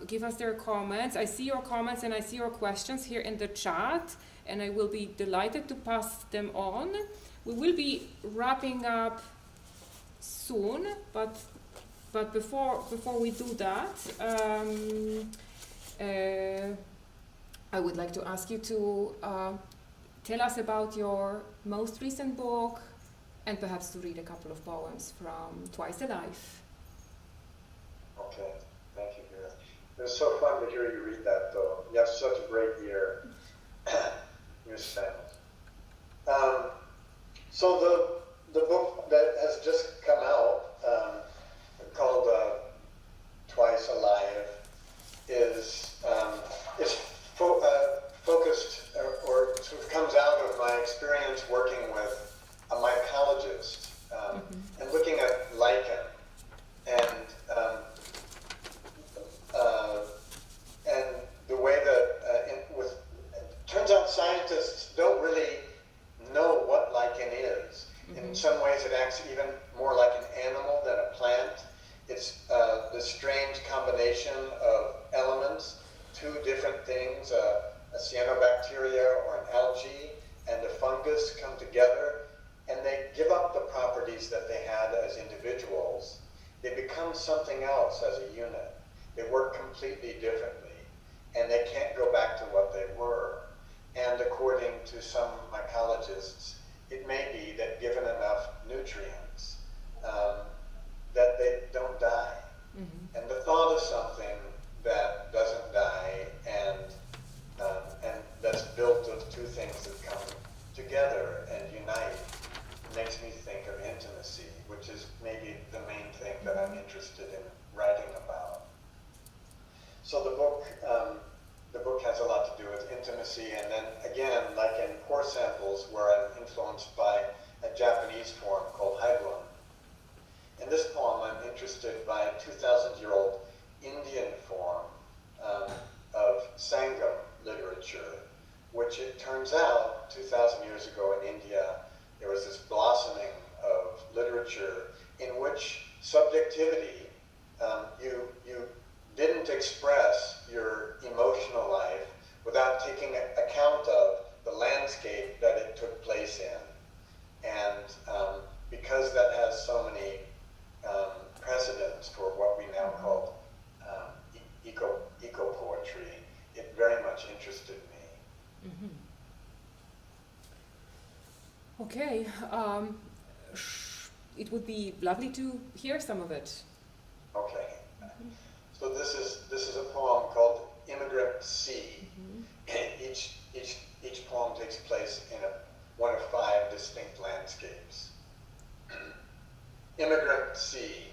give us their comments. I see your comments and I see your questions here in the chat, and I will be delighted to pass them on. We will be wrapping up soon, but before we do that, I would like to ask you to tell us about your most recent book and perhaps to read a couple of poems from Twice Alive. Okay, thank you, Vera. It was so fun to hear you read that, though. You have such a great year. You're famous. So the book that has just come out, called Twice Alive, is focused or sort of comes out of my experience working with a mycologist and looking at lichen and the way that it turns out scientists don't really know what lichen is. In some ways it acts even more like an animal than a plant. It's this strange combination of elements, two different things, a cyanobacteria or an algae and a fungus come together, and they give up the properties that they had as individuals. They become something else as a unit. They work completely differently, and they can't go back to what they were. And according to some mycologists, it may be that given enough nutrients, that they don't die. And the thought of something that doesn't die and that's built of two things that come together and unite makes me think of intimacy, which is maybe the main thing that I'm interested in writing about. So the book has a lot to do with intimacy, and then again, like in Pore Samples, where I'm influenced by a Japanese form called Haibun. In this poem, I'm interested by a 2,000-year-old Indian form of Sangam literature, which it turns out 2,000 years ago in India, there was this blossoming of literature in which subjectivity, you didn't express your emotional life without taking account of the landscape that it took place in. And because that has so many precedents for what we now call eco-poetry, it very much interested me. Okay, it would be lovely to hear some of it. Okay. So this is a poem called Immigrant Sea. Each poem takes place in one of 5 distinct landscapes. Immigrant Sea.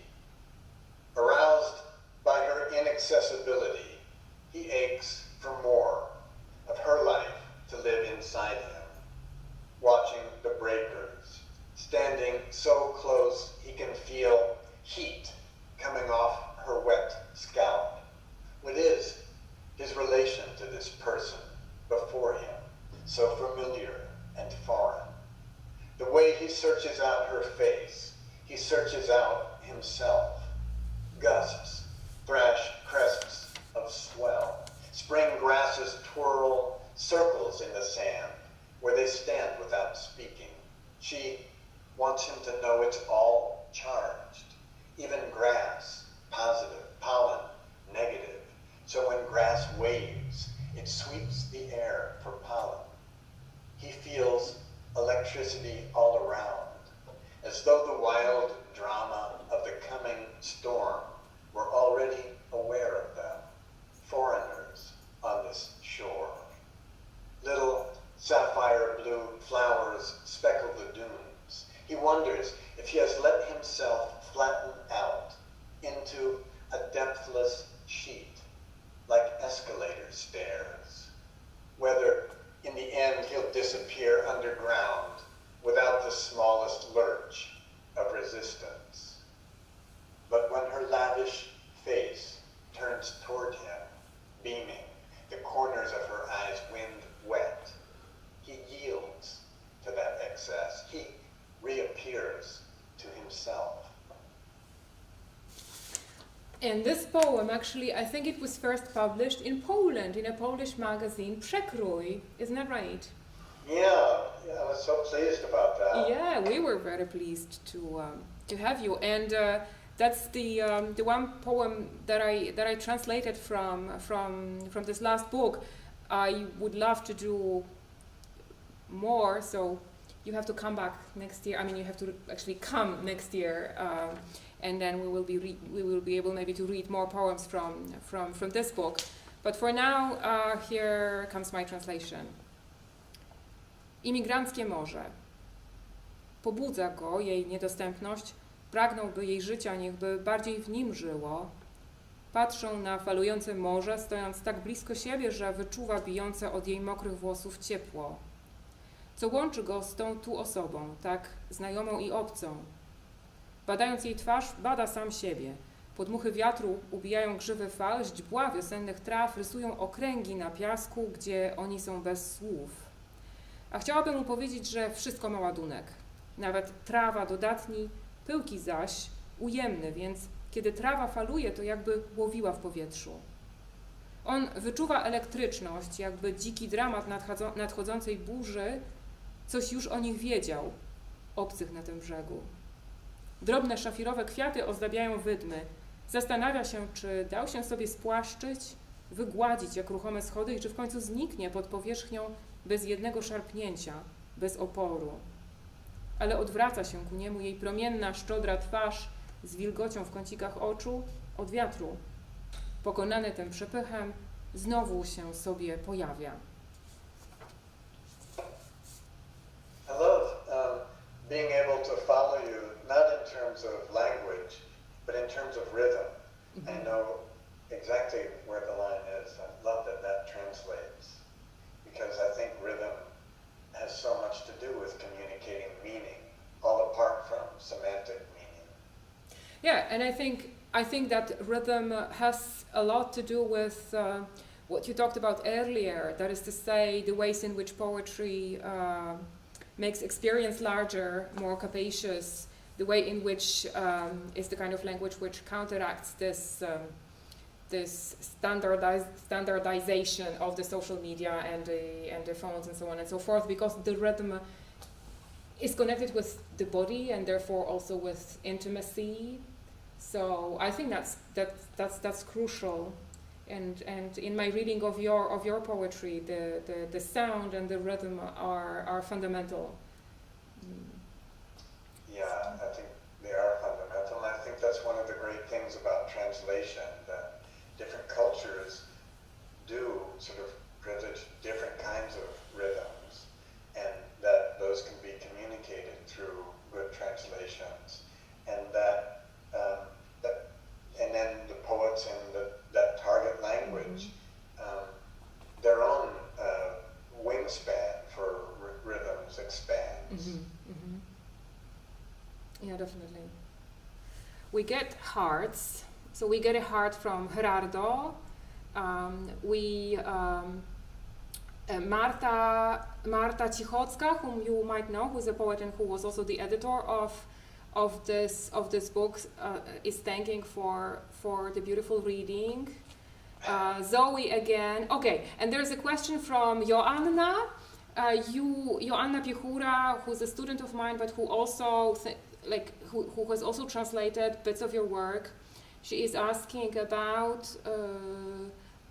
Aroused by her inaccessibility, he aches for more of her life to live inside him, watching the breakers, standing so close he can feel heat coming off her wet scalp. What is his relation to this person before him, so familiar and foreign? The way he searches out her face, he searches out himself. Gusts, thrash crests of swell. Spring grasses twirl circles in the sand where they stand without speaking. She wants him to know it's all charged. Even grass, positive, pollen, negative. So when grass waves, it sweeps the air for pollen. He feels electricity all around, as though the wild drama of the coming storm were already aware of them, foreigners on this shore. Little sapphire blue flowers speckle the dunes. He wonders if he has let himself flatten out into a depthless sheet, like escalator stairs, whether in the end he'll disappear underground without the smallest lurch of resistance. But when her lavish face turns toward him, beaming, the corners of her eyes wind wet, he yields to that excess. He reappears to himself. And this poem, actually, I think it was first published in Poland, in a Polish magazine, Przekrój. Isn't that right? Yeah, I was so pleased about that. Yeah, we were very pleased to have you. And that's the one poem that I translated from this last book. I would love to do more, so you have to come back next year. I mean, you have to actually come next year, and then we will be able maybe to read more poems from this book. But for now, here comes my translation. Imigranckie morze. Pobudza go jej niedostępność, pragnąłby jej życia, niechby bardziej w nim żyło. Patrzą na falujące morze, stojąc tak blisko siebie, że wyczuwa bijące od jej mokrych włosów ciepło. Co łączy go z tą tu osobą, tak znajomą i obcą? Badając jej twarz, bada sam siebie. Podmuchy wiatru ubijają grzywy fal, źdźbła wiosennych traw rysują okręgi na piasku, gdzie oni są bez słów. A chciałabym mu powiedzieć, że wszystko ma ładunek. Nawet trawa dodatni, pyłki zaś ujemny, więc kiedy trawa faluje, to jakby łowiła w powietrzu. On wyczuwa elektryczność, jakby dziki dramat nadchodzącej burzy, coś już o nich wiedział, obcych na tym brzegu. Drobne szafirowe kwiaty ozdabiają wydmy. Zastanawia się, czy dał się sobie spłaszczyć, wygładzić jak ruchome schody i czy w końcu zniknie pod powierzchnią bez jednego szarpnięcia, bez oporu. Ale odwraca się ku niemu jej promienna, szczodra twarz z wilgocią w kącikach oczu od wiatru. Pokonany tym przepychem, znowu się sobie pojawia. I love being able to follow you, not in terms of language, but in terms of rhythm. Mm-hmm. I know exactly where the line is. I love that that translates, because I think rhythm has so much to do with communicating meaning, all apart from semantic meaning. Yeah, and I think that rhythm has a lot to do with what you talked about earlier. That is to say, the ways in which poetry makes experience larger, more capacious. The way in which is the kind of language which counteracts this this standardization of the social media and the phones and so on and so forth, because the rhythm is connected with the body and therefore also with intimacy. So I think that's crucial, and in my reading of your poetry, the sound and the rhythm are fundamental. Yeah, I think they are fundamental, and I think that's one of the great things about translation, that different cultures do sort of privilege different kinds of rhythms, and that those can be communicated through good translations, and that and then the poets in that target language, their own wingspan for rhythms expands. Mm-hmm, mm-hmm. Yeah, definitely. We get hearts. So we get a heart from Gerardo. Marta Cichocka, whom you might know, who's a poet and who was also the editor of this book, is thanking for the beautiful reading. Zoe again. Okay, and there's a question from Joanna. Joanna Piechura, who's a student of mine, but who also who has also translated bits of your work. She is asking about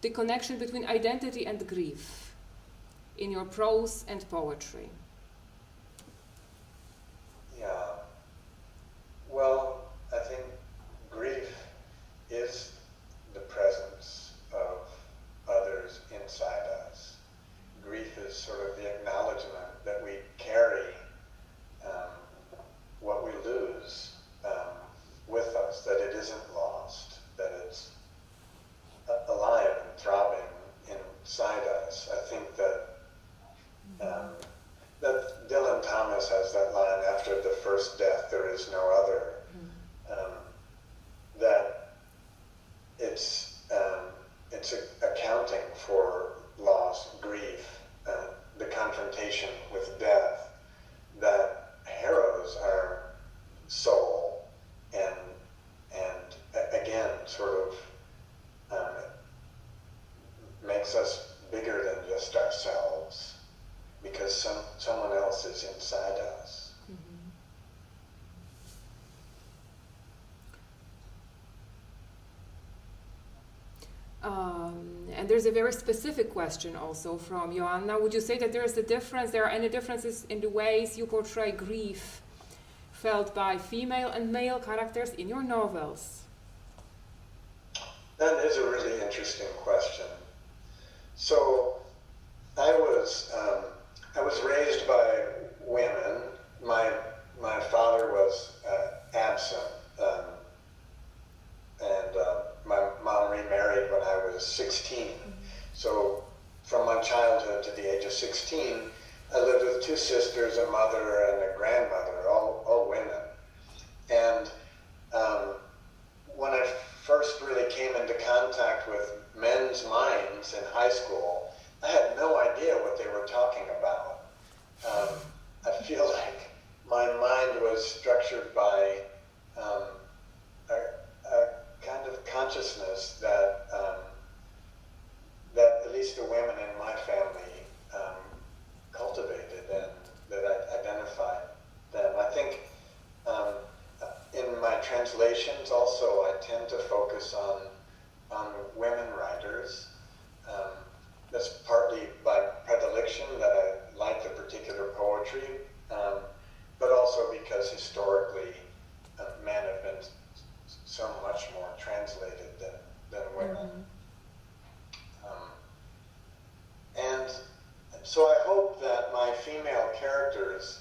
the connection between identity and grief in your prose and poetry. Yeah. Well, I think grief is the presence of others inside us. Grief is sort of the acknowledgement that we carry what that line, after the first death there is no other, that it's accounting for loss, grief, the confrontation with death, that harrows our soul and again sort of makes us bigger than just ourselves, because someone else is inside us. And there's a very specific question also from Joanna. Would you say that there are any differences in the ways you portray grief felt by female and male characters in your novels? That is a really interesting question. So I was raised by women. My father was absent, and my mom remarried when I was 16. So from my childhood to the age of 16, I lived with two sisters, a mother and a grandmother, all women. And when I first really came into contact with men's minds in high school, I had no idea what they were talking about. I feel like my mind was structured by a kind of consciousness that at least the women in my family cultivated, and that I identified them. I think in my translations also I tend to focus on women writers. That's partly by predilection, that I like the particular poetry, but also because historically men have been so much more translated than women. And so I hope that my female characters,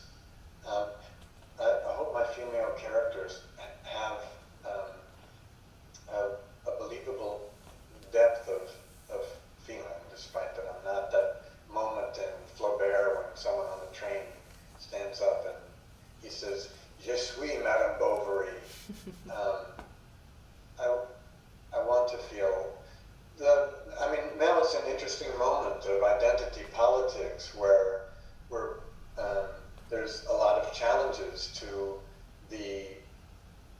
have a believable depth of feeling, despite that I'm not that moment in Flaubert when someone on the train stands up and he says, "Je suis Madame Bovary." I want to feel now it's an interesting moment of identity politics where there's a lot of challenges to the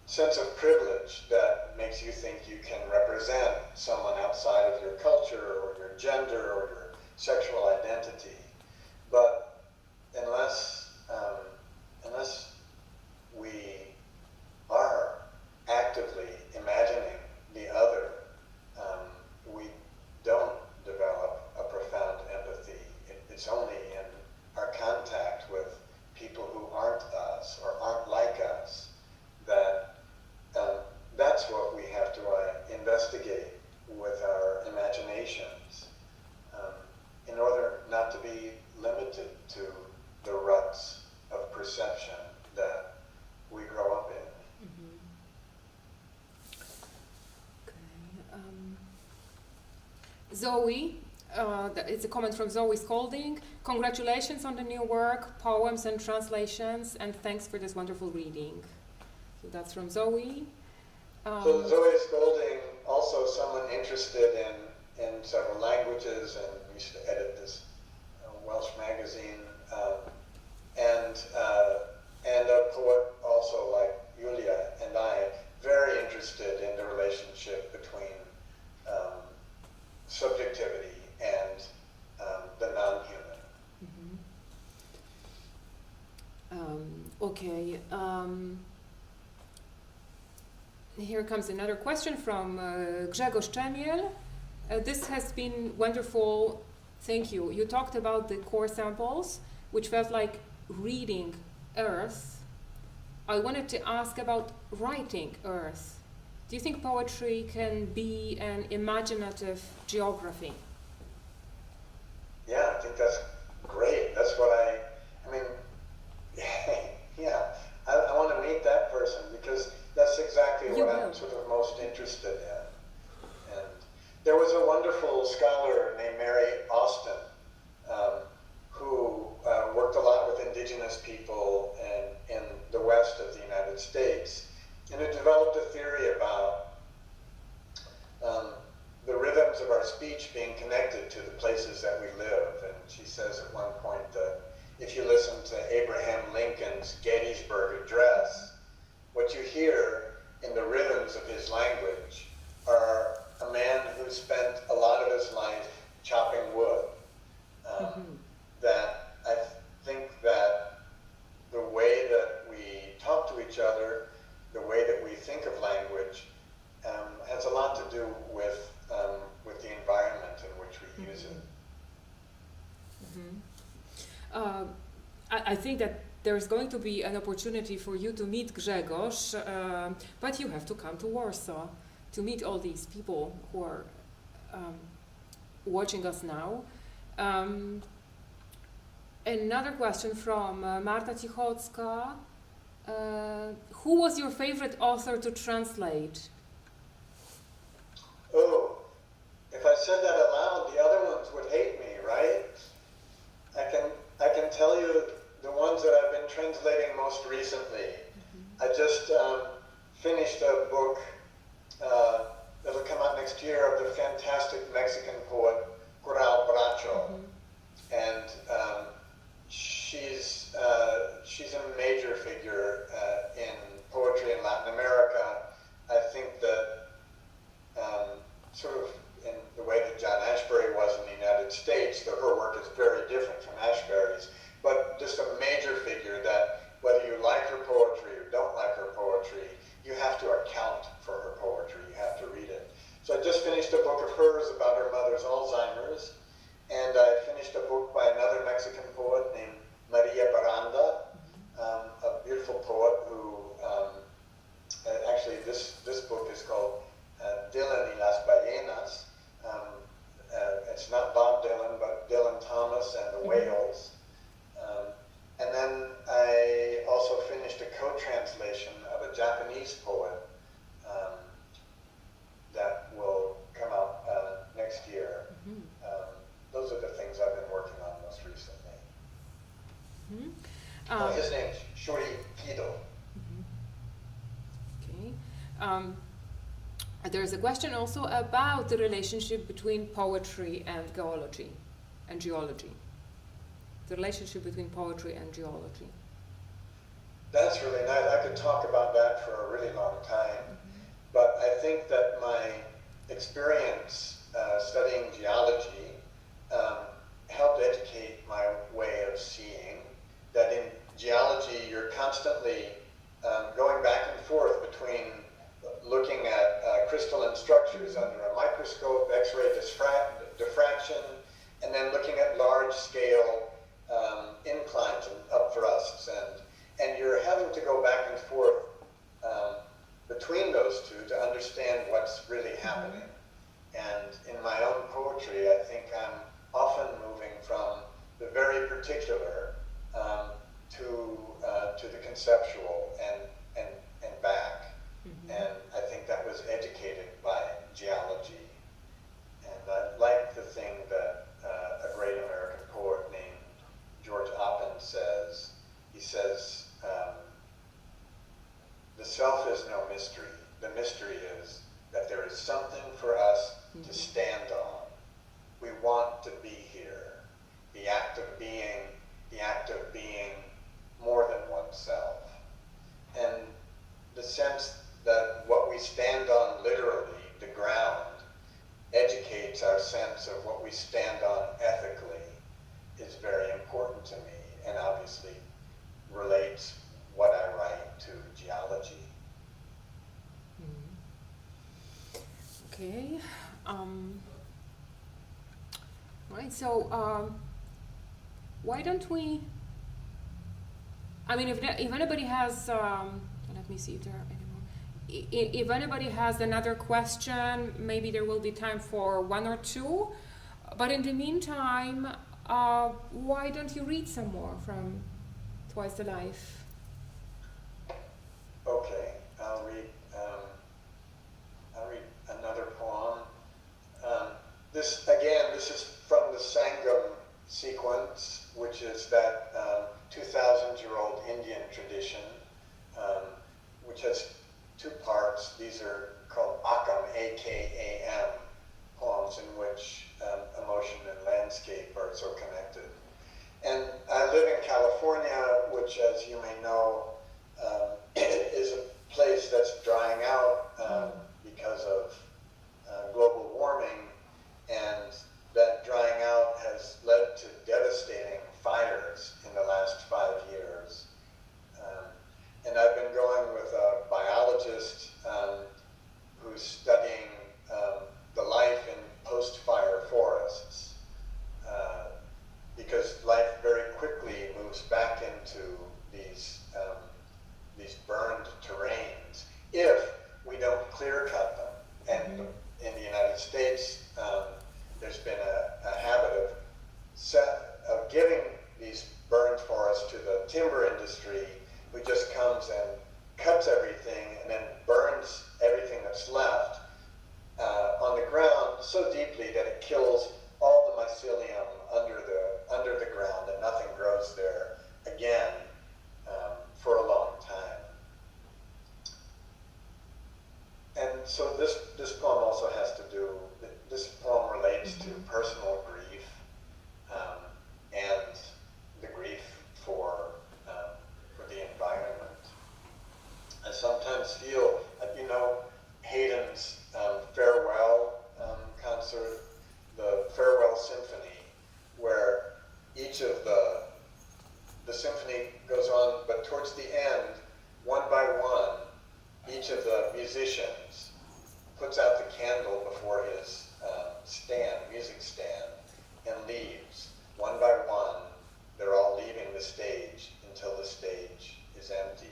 sense of privilege that makes you think you can represent someone outside of your culture or your gender or your sexual identity. But unless we are actively imagining the other, we don't develop a profound empathy. It's only in our contact with people who aren't us or aren't like us that that's what we have to investigate with our imaginations in order not to be limited to the ruts of perception that we grow up in. Zoe, it's a comment from Zoe Scolding. Congratulations on the new work, poems and translations, and thanks for this wonderful reading. So that's from Zoe. So Zoe Scolding, also someone interested in several languages, and we used to edit this Welsh magazine, and a poet also like Julia and I, very interested in the relationship between subjectivity and the non-human. Okay. Here comes another question from Grzegorz Czemiel. This has been wonderful. Thank you. You talked about the core samples, which felt like reading Earth. I wanted to ask about writing Earth. Do you think poetry can be an imaginative geography? Yeah, I think that's great. That's what yeah, I want to meet that person, because that's exactly what I'm sort of most interested in. And there was a wonderful scholar named Mary Austin who worked a lot with indigenous people and who developed a theory about the rhythms of our speech being connected to the places that we live. And she says at one point that if you listen to Abraham Lincoln's Gettysburg Address, what you hear in the rhythms of his language are a man who spent a lot of his life chopping wood. That I think that the way that we talk to each other, the way that we think of language, has a lot to do with the environment in which we use it. I think that there's going to be an opportunity for you to meet Grzegorz, but you have to come to Warsaw to meet all these people who are watching us now. Another question from Marta Cichocka. Who was your favorite author to translate? Oh, if I said that aloud, the other ones would hate me, right? I can tell you the ones that I've been translating most recently. I just finished a book that'll come out next year of the fantastic Mexican poet Coral Bracho. And she's a major figure in poetry in Latin America. I think that sort of in the way that John Ashbery was in the United States, her work is very different from Ashbery's, but just a major figure that whether you like her poetry or don't like her poetry, you have to account for her poetry, you have to read it. So I just finished a book of hers about her mother's Alzheimer's, and I finished a book by another Mexican poet named Maria Baranda, a beautiful poet who, actually this book is called Dylan y las Ballenas. It's not Bob Dylan, but Dylan Thomas and the Whales. And then I also finished a co-translation of a Japanese poet that will come out next year. Those are the things I've been working on most recently. His name's Shuri Kido. Okay. There's a question also about the relationship between poetry and geology. The relationship between poetry and geology. That's really nice. I could talk about that for a really long time. But I think that my experience studying geology helped educate my way of seeing that in geology you're constantly going back and forth between looking at crystalline structures under a microscope, X-ray diffraction, and then looking at large-scale inclines and upthrusts, and you're having to go back and forth between those two to understand what's really happening. And in my own poetry, I think I'm often moving from the very particular to the conceptual and back. And I think that was educated by geology. And I like the thing that a great American poet named George Oppen says. He says, the self is no mystery. The mystery is that there is something for us to stand on. We want to be here. The act of being more than oneself. And the sense that what we stand on literally, the ground, educates our sense of what we stand on ethically is very important to me, and obviously relates what I write to geology. Okay. Right, so why don't we, I mean, if anybody has, let me see if there are any more. If anybody has another question, maybe there will be time for one or two. But in the meantime, why don't you read some more from Twice the Life? Okay, I'll read another poem. This is from the Sangam sequence, which is that 2,000-year-old Indian tradition, which has two parts. These are called Akam, A-K-A-M, poems in which emotion and landscape are so connected. And I live in California, which, as you may know, is a place that's drying out because of global warming, and that drying out has led to devastating fires in the last 5 years. And I've been going with a biologist who's studying the life in post-fire forests, because life very quickly moves back into these burned terrains if we don't clear cut them. And in the United States, there's been a habit of giving these burned forests to the timber industry, who just comes and cuts everything and then burns everything that's left on the ground so deeply that it kills all the mycelium under the ground, and nothing grows there again for a long time. And so this poem also has to do, this poem relates to personal grief, and the grief for the environment. I sometimes feel, Haydn's farewell concert, the farewell symphony, where each of the symphony goes on, but towards the end, one by one, each of the musicians puts out the candle before his music stand, and leaves. One by one, they're all leaving the stage until the stage is empty.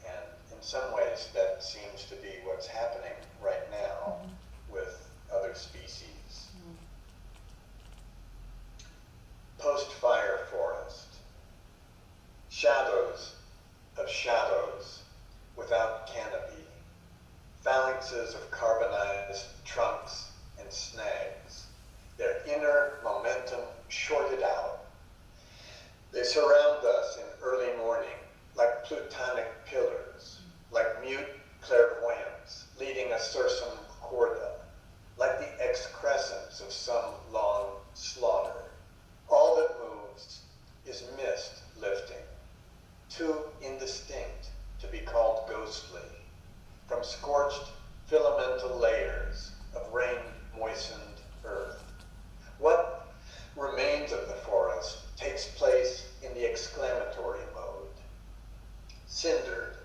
And in some ways, that seems to be what's happening right now with other species. Post-fire forest. Shadows of shadows without canopy. Phalanxes of carbonized trunks and snags. Their inner momentum shorted out. They surround us in early morning like plutonic pillars, like mute clairvoyants leading a sursum corda, like the excrescence of some long slaughter. All that moves is mist lifting, too indistinct to be called ghostly, from scorched filamental layers of rain-moistened earth. What remains of the forest takes place in the exclamatory mode. Cindered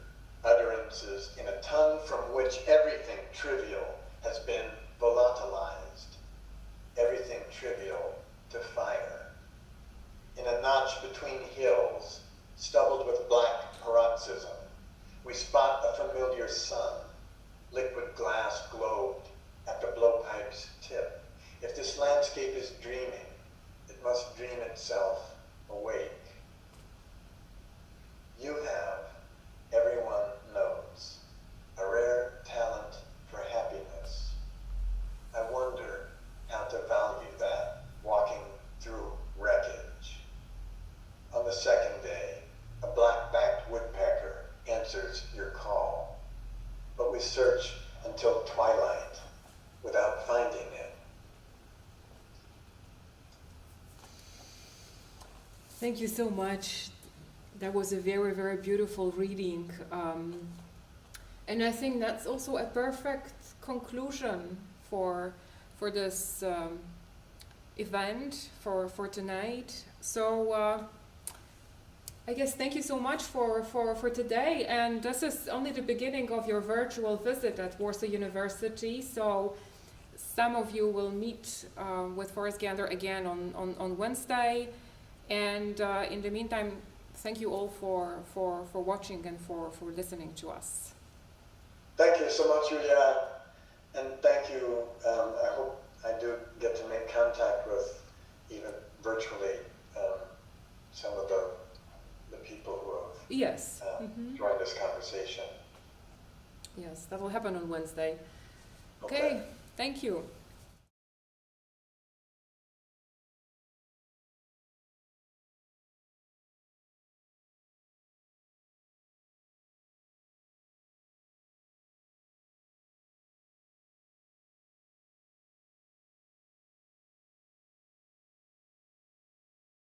utterances in a tongue from which everything trivial has been volatilized, everything trivial to fire. In a notch between hills, stubbled with black paroxysm, we spot a familiar sun, liquid glass globed at the blowpipe's tip. If this landscape is dreaming, it must dream itself awake. You have, everyone knows, a rare talent for happiness. I wonder how to value that walking through wreckage. On the second day, a black-backed woodpecker answers your call, but we search until twilight without finding it. Thank you so much. That was a very, very beautiful reading. And I think that's also a perfect conclusion for this event, for tonight. So I guess thank you so much for today. And this is only the beginning of your virtual visit at Warsaw University. So some of you will meet with Forrest Gander again on Wednesday. And in the meantime, thank you all for watching and for listening to us. Thank you so much, Julia. And thank you. I hope I do get to make contact with, even virtually, some of the people who have joined this conversation. Yes, that will happen on Wednesday. Okay. Thank you.